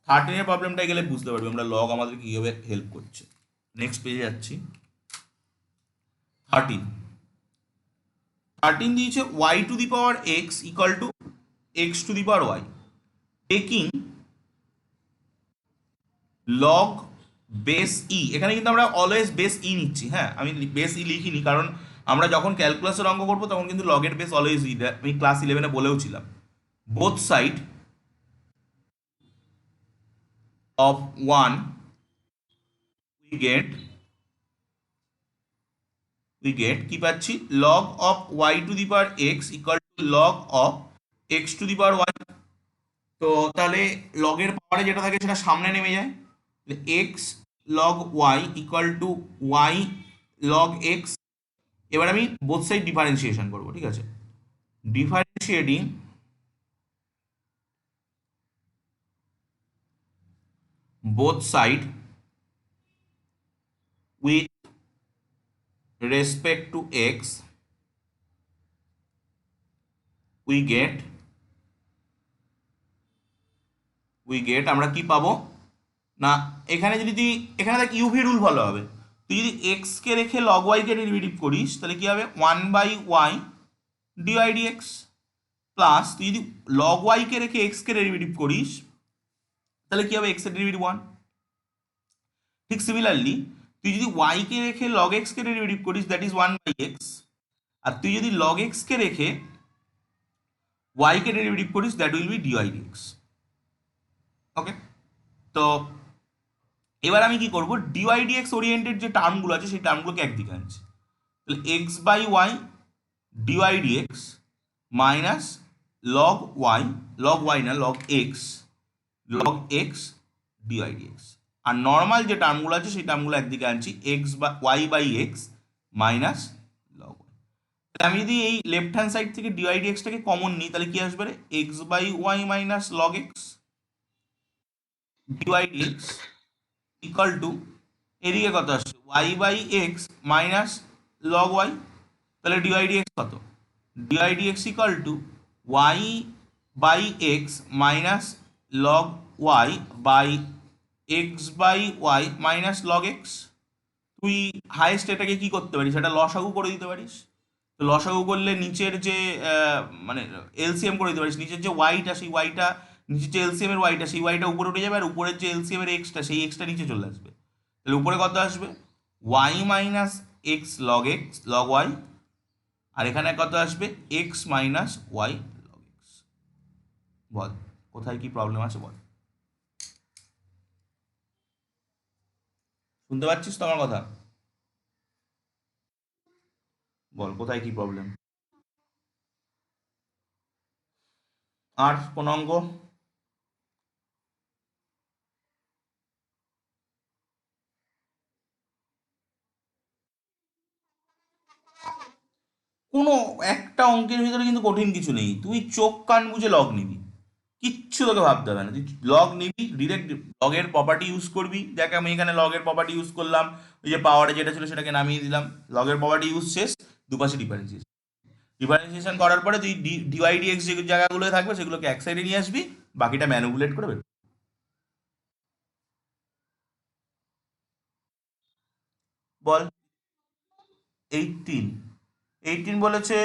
13-এর প্রবলেমটায় গেলে বুঝতে পারবি আমরা লগ আমাদের কীভাবে হেল্প করছে। নেক্সট পেজে যাচ্ছি। 13, 13 দিয়েছে y to the power x equal to x to the power y, taking log base e. এখানে কিন্তু আমরা অলওয়েজ বেস ই নিচ্ছি, হ্যাঁ আমি বেস ই লিখিনি, কারণ আমরা যখন ক্যালকুলাসের অঙ্ক করবো তখন কিন্তু লগের বেস অলওয়েজ ই দেয়, আমি ক্লাস 11-এ বলেও ছিলাম। Both side of one we get কি পাচ্ছি, log of y to the power x equal to log of x to the power y. তো তাহলে লগের পাওয়ারে যেটা থাকে সেটা সামনে নেমে যায়, x log y equal to y log x. এবার আমি বোথ সাইড ডিফারেন্সিয়েশন করবো, ঠিক আছে? Differentiating both side with respect to x we get আমরা কি পাবো না, এখানে যদি তুই এখানে দেখ ইউভি রুল ভালো হবে। তুই যদি এক্স কে রেখে লগ ওয়াই কে ডেরিভেটিভ করিস তাহলে কি হবে, one by y d y d x. Plus তুই যদি লগ ওয়াই কে রেখে এক্স কে ডেরিভেটিভ করিস তাহলে কি হবে, এক্স এর ডেরিভেটিভ 1। ঠিক সিমিলারলি তুই যদি ওয়াই কে রেখে লগ এক্স কে ডেরিভেটিভ করিস দ্যাট ইজ 1/x, আর তুই যদি লগ এক্স কে রেখে ওয়াই কে ডেরিভেটিভ করিস that will be d y d x. Okay, তো এবার আমি কি করব, ডিওয়াই ডিএক্স ওরিয়েন্টেড যে টার্মগুলো আছে সেই টার্মগুলোকে একদিকে আনছি। তাহলে x by y d y d x minus log y না লগ এক্স ডিওয়াই ডিএক্স। আর নর্মাল যে টার্মগুলো আছে সেই টার্মগুলো একদিকে আনছি, এক্স বা y by x minus log y. আমি যদি এই লেফট হ্যান্ড সাইড থেকে ডিওয়াই ডিএক্সটাকে কমন নিই তাহলে কি আসবে, x by y minus log x d y d x equal to, এদিকে কত আসছে, y by x minus log y. তাহলে ডিওয়াই ডিএক্স কত, d y d x equal to y by x minus log y by x by y minus log x. তুই highest এটাকে কি করতে পারিস, সেটা লসাগু করে দিতে পারিস। তো লসাগু করলে নিচের যে মানে এলসিএম করে দিতে পারিস, নিচের যে ওয়াইটা সেই ওয়াইটা, নিচের যে এলসিএম এর ওয়াইটা সেই ওয়াইটা উপরে উঠে যাবে, আর উপরের যে এলসিএম এর এক্সটা সেই এক্সটা নিচে চলে আসবে। তাহলে উপরে কত আসবে, y minus x log y, আর এখানে কত আসবে, x minus y log x. বল কোথায় কি প্রবলেম আছে বল, শুনতে পাচ্ছিস তো আমার কথা, বল কোথায় কি প্রবলেম। আর কোন অঙ্ক, কোনো একটা অঙ্কের ভিতরে কিন্তু কঠিন কিছু নেই, তুই চোখ কান বুঝে লগ নিবি, কিচ্ছু তোকে ভাবতে হবে না, তুই লগ নিবি ডিরেক্ট, লগের প্রপার্টি ইউজ করবি। দেখ আমি এখানে লগের প্রপার্টি ইউজ করলাম, ওই যে পাওয়ারে যেটা ছিল সেটাকে নামিয়ে দিলাম, লগের প্রপার্টি ইউজ শেষ, দুপাশে ডিফারেন্সিয়েশন করার পরে তুই ডিওয়াই ডিএক্স যে জায়গাগুলো থাকবে সেগুলোকে এক সাইডে নিয়ে আসবি, বাকিটা ম্যানুপুলেট করে বের। বল 18, 18 বলেছে,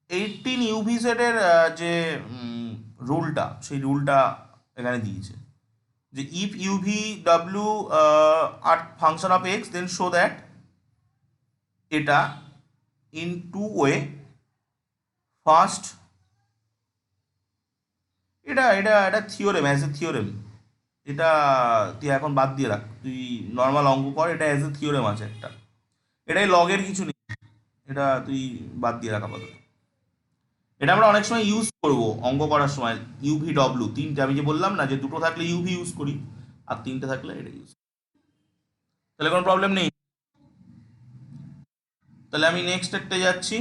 18 ইউভি সেটের যে রুলটা সেই রুলটা এখানে দিয়েছে, যে ইফ ইউভি ডাব্লিউ are function of x then show that এটা ইন টু ওয়ে, ফার্স্ট এটা এটা এটা থিওরেম, অ্যাজ এ থিওরেম, এটা তুই এখন বাদ দিয়ে রাখ, তুই নর্মাল অঙ্ক কর, এটা অ্যাজ এ থিওরেম আছে একটা, এটাই লগের কিছু নেই, এটা তুই বাদ দিয়ে রাখ আপাতত। এটা আমরা অনেক সময় ইউজ করব অঙ্ক করার সময়, ইউভি ডব্লিউ তিনটে, আমি যে বললাম না যে দুটো থাকলে ইউভি ইউজ করি আর তিনটে থাকলে এটা ইউজ, তাহলে কোনো প্রবলেম নেই। তাহলে আমি নেক্সট একটা যাচ্ছি,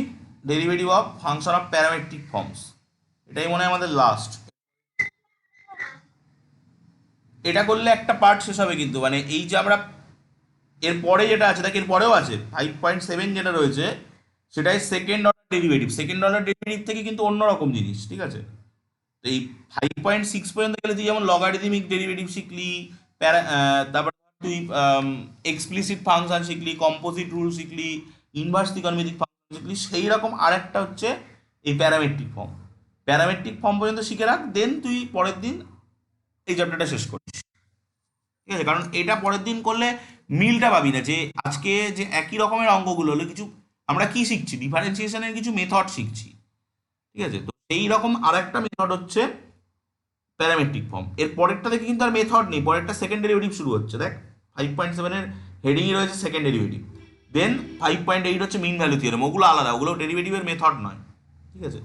derivative of function of parametric forms, এটাই মনে হয় আমাদের লাস্ট। এটা করলে একটা পার্ট শেষ হবে কিন্তু, মানে এই যে আমরা এর পরে যেটা আছে দেখ, এর পরেও আছে 5.7 যেটা রয়েছে সেটাই second order derivative, second order derivative থেকে কিন্তু অন্যরকম জিনিস, ঠিক আছে। তো এই 5.6 পর্যন্ত গেলে তুই যেমন লগারিদমিক ডেরিভেটিভ শিখলি, তারপর তুই এক্সপ্লিসিট ফাংশন শিখলি, কম্পোজিট রুল শিখলি, ইনভার্স ত্রিকোণমিতিক ফাংশন শিখলি, সেই রকম আরেকটা হচ্ছে এই প্যারামেট্রিক ফর্ম। প্যারামেট্রিক ফর্ম পর্যন্ত শিখে রাখ, দেন তুই পরের দিন এই চ্যাপ্টারটা শেষ করিস, ঠিক আছে। কারণ এটা পরের দিন করলে মিলটা পাবি না, যে আজকে যে একই রকমের অঙ্কগুলো হলো, কিছু আমরা কি শিখছি, ডিফারেন্সিয়েশনের কিছু মেথড শিখছি, ঠিক আছে। তো এই রকম আরেকটা মেথড হচ্ছে প্যারামেট্রিক ফর্ম, এর পরেরটা থেকে কিন্তু আর মেথড নেই, পরেরটা সেকেন্ড ডেরিভেটিভ শুরু হচ্ছে, দেখ 5.7-এর হেডিংই রয়েছে সেকেন্ড ডেরিভেটিভ, দেন 5.8 হচ্ছে মিন ভ্যালু থিওরেম, ওগুলো আলাদা, ওগুলো ডেরিভেটিভের মেথড নয়, ঠিক আছে।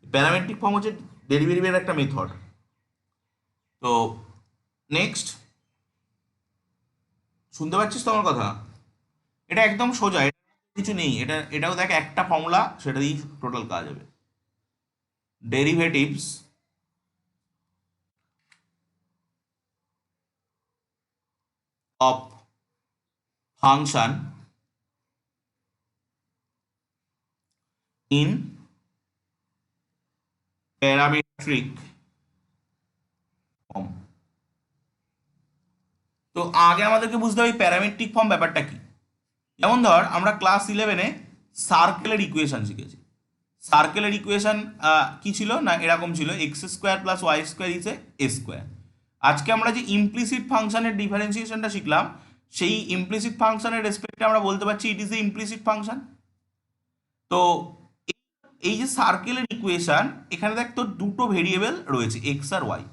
প্যারামেট্রিক ফর্ম হচ্ছে ডেরিভেটিভের একটা মেথড। তো নেক্সট, শুনতে পাচ্ছিস তো আমার কথা, এটা একদম সোজা, এটা কিছু নেই, এটাও দেখ একটা ফর্মুলা, সেটা দিয়েই টোটাল কাজ হবে। Derivatives of function in parametric form. তো আগে আমাদেরকে বুঝতে হবে প্যারামেট্রিক ফর্ম ব্যাপারটা কি। যেমন ধর আমরা ক্লাস 11-এ সার্কেলের ইকুয়েশন শিখেছি, সার্কেলের ইকুয়েশন কি ছিল না, এরকম ছিল x square plus y square is a square. আজকে আমরা যে ইমপ্লিসিট ফাংশনের ডিফারেন্সিয়েশনটা শিখলাম, সেই ইমপ্লিসিট ফাংশনের রেসপেক্টে আমরা বলতে পারছি ইট ইজ এ ইমপ্লিসিট ফাংশন। তো এই যে সার্কেলের ইকুয়েশন, এখানে দেখ তোর দুটো ভেরিয়েবল রয়েছে এক্স আর ওয়াই।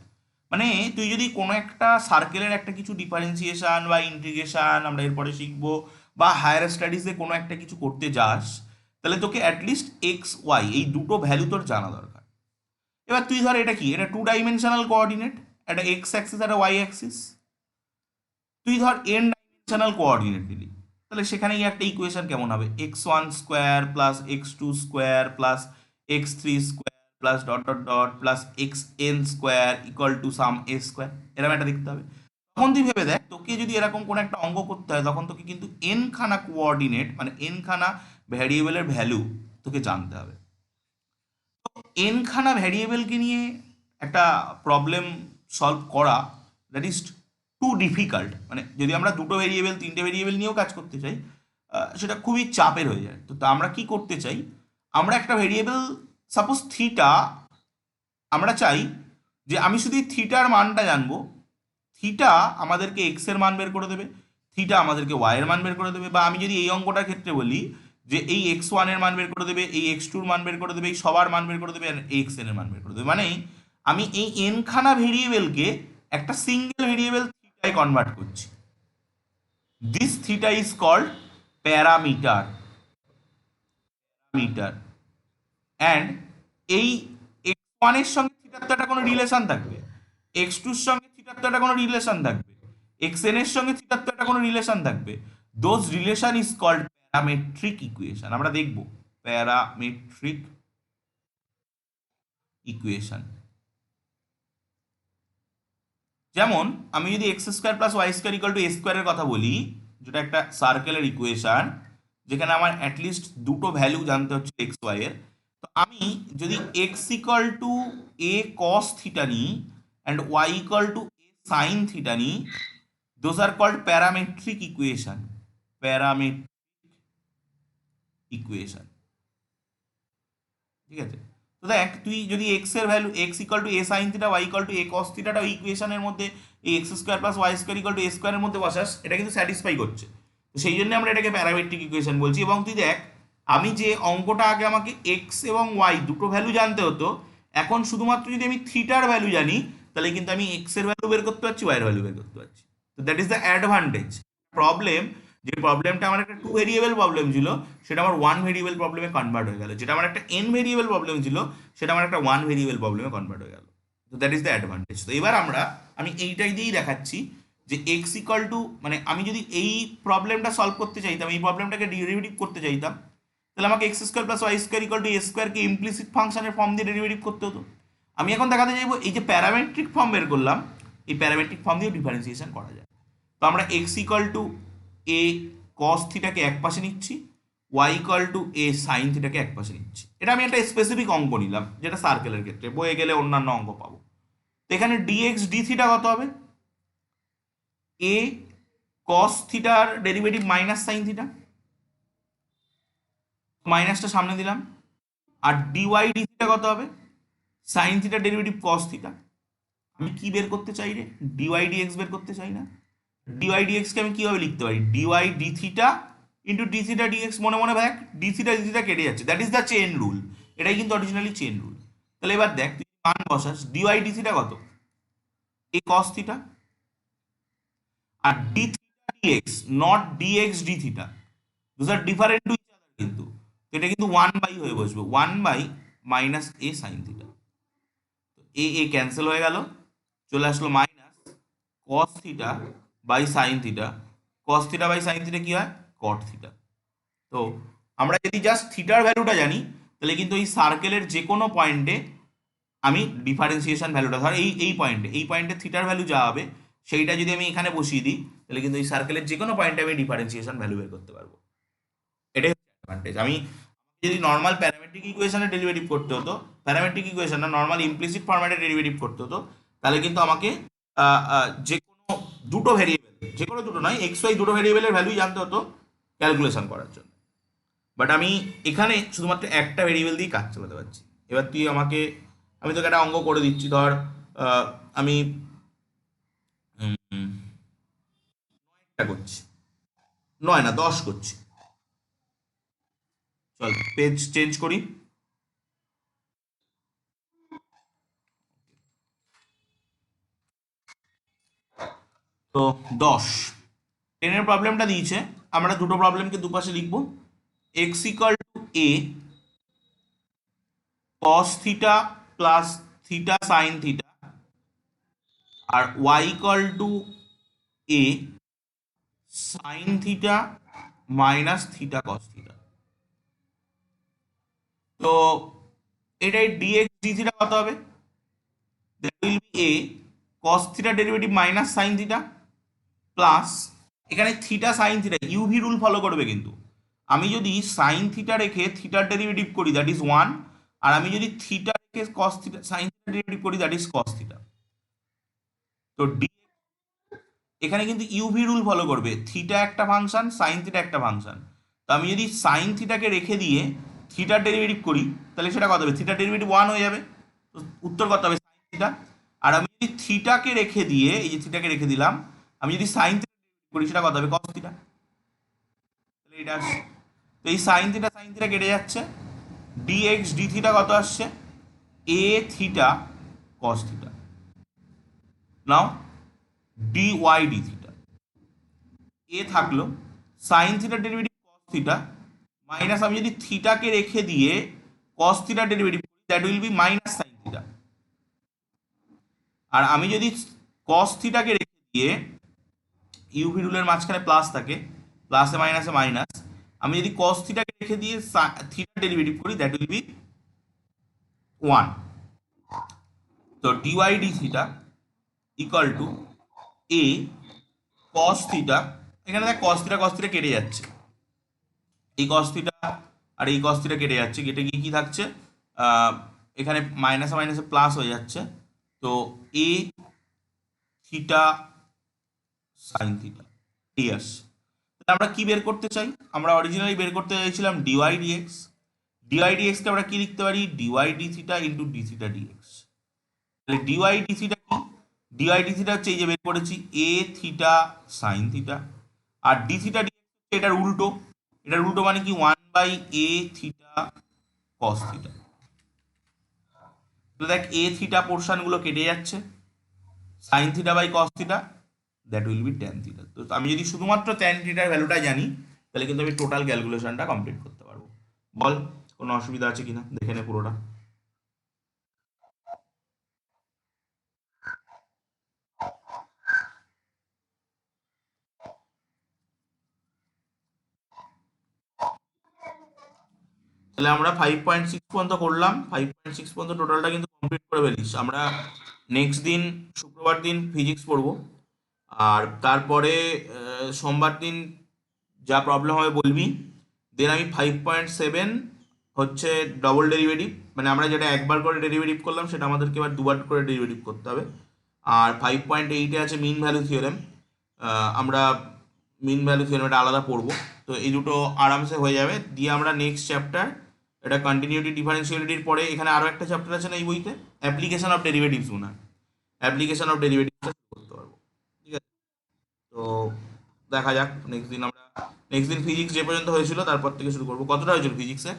মানে তুই যদি কোনো একটা সার্কেলের একটা কিছু ডিফারেন্সিয়েশন বা ইন্টিগ্রেশন আমরা এরপরে শিখবো, বা হায়ার স্টাডিজে কোনো একটা কিছু করতে যাস, তাহলে তোকে অ্যাটলিস্ট এক্স ওয়াই এই দুটো ভ্যালু তোর জানা দরকার। এবার তুই ধর এটা কি, এটা 2 ডাইমেনশনাল কোঅর্ডিনেট, একটা এক্স অ্যাক্সিস একটা ওয়াই অ্যাক্সিস। তুই ধর n ডাইমেনশনাল কোঅর্ডিনেট দিলি, তাহলে সেখানে একটা ইকুয়েশন কেমন হবে, x1 square plus x2 square plus x3 square plus dot dot dot plus xn square equal to some a square, এরকম একটা দেখতে হবে। তখন তুই ভেবে দেখ, তোকে যদি এরকম কোনো একটা অঙ্ক করতে হয়, তখন তোকে কিন্তু n খানা কোঅর্ডিনেট মানে n খানা ভ্যারিয়েবলের ভ্যালু তোকে জানতে হবে। n খানা ভ্যারিয়েবলকে নিয়ে একটা প্রবলেম সলভ করা, দ্যাট ইজ টু ডিফিকাল্ট। মানে যদি আমরা দুটো ভেরিয়েবল তিনটে ভেরিয়েবল নিয়েও কাজ করতে চাই, সেটা খুবই চাপের হয়ে যায়। তো আমরা কি করতে চাই, আমরা একটা ভেরিয়েবল সাপোজ থিটা, আমরা চাই যে আমি শুধু থিটার মানটা জানবো, থিটা আমাদেরকে এক্স এর মান বের করে দেবে, থিটা আমাদেরকে ওয়াই এর মান বের করে দেবে। বা আমি যদি এই অঙ্কটার ক্ষেত্রে বলি যে এই x1 এর মান বের করে দেবে, এই x2 এর মান বের করে দেবে, এই সবার মান বের করে দেবে, আর xn এর মান বের করে দেবে। মানে আমি এই n খানা ভেরিয়েবলকে একটা সিঙ্গেল ভেরিয়েবল থিটায় কনভার্ট করছি। This theta is called parameter. Meter and এই x1 এর সঙ্গে থিটার তো একটা কোনো রিলেশন থাকবে, x2 এর সঙ্গে থিটার তো একটা কোনো রিলেশন থাকবে, xn এর সঙ্গে থিটার তো একটা কোনো রিলেশন থাকবে। Those relation is called parametric equation. আমরা দেখব প্যারামেট্রিক ইকুয়েশন। যেমন আমি যদি x square plus y square equal to a স্কোয়ারের কথা বলি, যেটা একটা সার্কেলের ইকুয়েশন, যেখানে আমার অ্যাটলিস্ট দুটো ভ্যালু জানতে হচ্ছে এক্স ওয়াই এর। তো আমি যদি x equal to a cos theta নিই and y equal to a sine theta নিই, those are called parametric equation. Parametric equation, ঠিক আছে? তো দেখ, তুই যদি এক্স এর value x equal to a sine theta, y equal to a cos থিটাটা ওই ইকুয়েশনের মধ্যে এই x square plus y square equal to a স্কোয়ারের মধ্যে বসাস, এটা কিন্তু স্যাটিসফাই করছে। তো সেই জন্য আমরা এটাকে প্যারামেট্রিক ইকুয়েশন বলছি। এবং তুই দেখ, আমি যে অঙ্কটা আগে আমাকে এক্স এবং ওয়াই দুটো ভ্যালু জানতে হতো, এখন শুধুমাত্র যদি আমি থিটার ভ্যালু জানি, তাহলে কিন্তু আমি এক্স এর ভ্যালু বের করতে পারছি, ওয়াই এর ভ্যালু বের করতে পারছি। তো that is the advantage. Problem, যে প্রবলেমটা আমার একটা 2 ভেরিয়েবল প্রবলেম ছিল, সেটা আমার 1 ভেরিয়েবল প্রবলেমে কনভার্ট হয়ে গেল। যেটা আমার একটা n ভেরিয়েবল প্রবলেম ছিল, সেটা আমার একটা 1 ভেরিয়েবল প্রবলেমে কনভার্ট হয়ে গেল। তো দ্যাট ইজ দ্য অ্যাডভান্টেজ। তো এবার আমি এইটাই দিয়েই দেখাচ্ছি যে এক্স ইকাল টু, মানে আমি যদি এই প্রবলেমটা সলভ করতে চাইতাম, এই প্রবলেমটাকে ডেরিভেটিভ করতে চাইতাম, তাহলে আমাকে x square plus y square equal to a স্কোয়ারকে ইমপ্লিসিট ফাংশনের ফর্ম দিয়ে ডেরিভেটিভ করতে হতো। আমি এখন দেখাতে চাইবো এই যে প্যারামেট্রিক ফর্ম বের করলাম, এই প্যারামেট্রিক ফর্ম দিয়েও ডিফারেন্সিয়েশন করা যায়। তো আমরা x equal to a cos থিটাকে এক পাশে নিচ্ছি, y equal to a sine থিটাকে এক পাশে নিচ্ছি। এটা আমি একটা স্পেসিফিক অঙ্ক নিলাম, যেটা সার্কেলের ক্ষেত্রে, বয়ে গেলে অন্যান্য অঙ্ক পাবো। তো এখানে ডিএক্স ডি থিটা কত হবে, এ কস থিটার ডেরিভেটিভ মাইনাস সাইন থিটা, মাইনাসটা সামনে দিলাম। আর ডিওয়াই ডি থিটা কত হবে, সাইন থিটার ডেরিভেটিভ কস থিটা। আমি কি বের করতে চাই রে, ডিওয়াই ডিএক্স বের করতে চাই না। ডিওয়াই ডিএক্সকে আমি কিভাবে লিখতে পারি, d y d theta into d theta d x. মনে মনে ভাগ, ডি থিটা ডি থিটা কেটে যাচ্ছে, that is the chain rule. এটাই কিন্তু অরিজিনালি চেন রুল। তাহলে এবার দেখ, তুই মান বসাস, ডিওয়াই ডি থিটা কত, এ কস থিটা, আর d theta d x, not d x d theta, those are different to each other. কিন্তু এটা কিন্তু 1 বাই হয়ে বসবে, 1 by minus a sine theta. A a cancel হয়ে গেল, চলে আসলো minus cos theta by sine theta. Cos theta by sine theta কি হয়, কট থিটা। তো আমরা যদি জাস্ট থিটার ভ্যালুটা জানি, তাহলে কিন্তু এই সার্কেলের যে কোনো পয়েন্টে আমি ডিফারেন্সিয়েশন ভ্যালুটা, ধর এই পয়েন্টে থিটার ভ্যালু যা হবে, সেইটা যদি আমি এখানে বসিয়ে দিই, তাহলে কিন্তু এই সার্কেলের যে কোনো পয়েন্টে আমি ডিফারেন্সিয়েশন ভ্যালু বের করতে পারবো। এটাই হচ্ছে অ্যাডভান্টেজ। আমি যদি নর্মাল প্যারামেট্রিক ইকুয়েশনের ডেরিভেটিভ করতে হতো, প্যারামেট্রিক ইকুয়েশন না, নর্মাল ইমপ্লিসিট ফরম্যাটে ডেরিভেটিভ করতে হতো, তাহলে কিন্তু আমাকে যে কোনো দুটো ভেরিয়েবল, যে কোনো দুটো নয়, এক্স ওয়াই দুটো ভেরিয়েবলের ভ্যালুই জানতে হতো ক্যালকুলেশন করার জন্য। বাট আমি এখানে শুধুমাত্র একটা ভেরিয়েবল দিয়ে কাজ চালাতে পারছি। এবার তুই আমাকে, আমি তোকে একটা অঙ্ক করে দিচ্ছি, ধর আমি একটা করছি, 9 না 10 করছি। চল পেজ চেঞ্জ করি। তো 10, 10-এর প্রবলেমটা দিয়েছে। আমরা দুটো প্রবলেমকে দুপাশে লিখবো। X equal to a cos theta plus theta sine theta, আর y equal to a sine theta minus theta cos theta. তো এটাই ডিএক্স ডি থিটা কত হবে? That will be a cos theta derivative minus sine theta plus, এখানে theta sine theta UV rule follow করবে কিন্তু। আমি যদি সাইন থিটা রেখে থিটার ডেরিভেটিভ করি দ্যাট ইজ 1, আর আমি যদি থিটা রেখে cos theta sine theta derivative করি দ্যাট ইজ কস থিটা। তো ডি এখানে কিন্তু ইউভি রুল ফলো করবে, থিটা একটা ফাংশন, সাইন থিটা একটা ফাংশন। তো আমি যদি সাইন থিটাকে রেখে দিয়ে থিটার ডেরিভেটিভ করি তাহলে সেটা কত হবে? থিটার ডেরিভেটিভ 1 হয়ে যাবে। তো উত্তর কত হবে? Sign theta. আর আমি যদি থিটাকে রেখে দিয়ে, এই যে থিটাকে রেখে দিলাম, আমি যদি সাইন থিটা করি সেটা কত হবে? Cos theta. তাহলে এটা আসছে। তো এই সাইন থিটা কেটে যাচ্ছে, ডিএক্স ডি থিটা কত আসছে? এ থিটা কস থিটা। নাও ডি ওয়াই ডি থিটা, এ থাকলো সাইন থিটার ডেরিভেটিভ কস থিটা মাইনাস, আমি যদি থিটাকে রেখে দিয়ে কস থিটার ডেরিভেটিভ করি that will be minus sine theta. আর আমি যদি কস থিটাকে রেখে দিয়ে, ইউভি রুলের মাঝখানে প্লাস থাকে, প্লাসে মাইনাসে মাইনাস, আমি যদি কস থিটাকে রেখে দিয়ে থিটার ডেরিভেটিভ করি দ্যাট উইল বি 1। তো d y d theta equal to a cos theta, এখানে দেখ কস থিটা কেটে যাচ্ছে, এই কস থিটা আর এই কস থিটা কেটে যাচ্ছে, কেটে গিয়ে কি থাকছে? এখানে মাইনাসে মাইনাসে প্লাস হয়ে যাচ্ছে। তো এ থিটা সাইন থিটা এই আসছে। তাহলে আমরা কি বের করতে চাই? আমরা অরিজিনালি বের করতে চাইছিলাম ডিওয়াই ডিএক্স। ডিওয়াই ডিএক্স কে আমরা কি লিখতে পারি? D y d theta into d theta d x. তাহলে ডিওয়াই ডি থিটা কি? ডিওয়াই ডি থিটা হচ্ছে এই যে বের করেছি এ থিটা সাইন থিটা, আর ডি থিটা ডিএক্স হচ্ছে এটার উল্টো। এটার উল্টো মানে কি? 1/a theta cos theta. তো দেখ এ থিটা পোর্শন গুলো কেটে যাচ্ছে, sine theta by cos theta that will be tan theta. তো আমি যদি শুধুমাত্র ট্যান থিটার ভ্যালুটা জানি তাহলে কিন্তু আমি টোটাল ক্যালকুলেশনটা কমপ্লিট করতে পারবো। বল কোনো অসুবিধা আছে কিনা, দেখে নে পুরোটা। তাহলে আমরা 5.6 পর্যন্ত করলাম, 5.6 পর্যন্ত টোটালটা কিন্তু কমপ্লিট করে ফেলিস। আমরা নেক্সট দিন শুক্রবার দিন ফিজিক্স পড়বো, আর তারপরে সোমবার দিন যা প্রবলেম হবে বলবি। দেন আমি 5.7 হচ্ছে ডবল ডেরিভেটিভ, মানে আমরা যেটা একবার করে ডেরিভেটিভ করলাম সেটা আমাদেরকে এবার দুবার করে ডেরিভেটিভ করতে হবে। আর 5.8-এ আছে মিন ভ্যালু থিওরেম, আমরা মিন ভ্যালু থিওরেমটা আলাদা পড়বো। তো এই দুটো আরামসে হয়ে যাবে। দিয়ে আমরা নেক্সট চ্যাপ্টার, এটা কন্টিনিউটি ডিফারেন্সিয়ালিটির পরে এখানে আরও একটা চ্যাপ্টার আছে না এই বইতে, অ্যাপ্লিকেশন অফ ডেরিভেটিভস না, অ্যাপ্লিকেশন অফ ডেরিভেটিভস করতে পারবো। ঠিক আছে, তো দেখা যাক নেক্সট দিন। আমরা নেক্সট দিন ফিজিক্স যে পর্যন্ত হয়েছিল তারপর থেকে শুরু করবো। কতটা হয়েছিল ফিজিক্সে?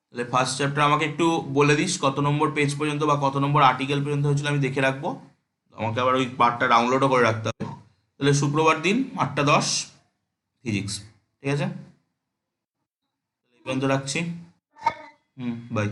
তাহলে ফার্স্ট চ্যাপ্টার আমাকে একটু বলে দিস কত নম্বর পেজ পর্যন্ত বা কত নম্বর আর্টিকেল পর্যন্ত হয়েছিল, আমি দেখে রাখবো। আমাকে আবার ওই পার্টটা ডাউনলোডও করে রাখতে হবে। তাহলে শুক্রবার দিন 8টা 10 ফিজিক্স। ঠিক আছে, এই পর্যন্ত রাখছি। বাই।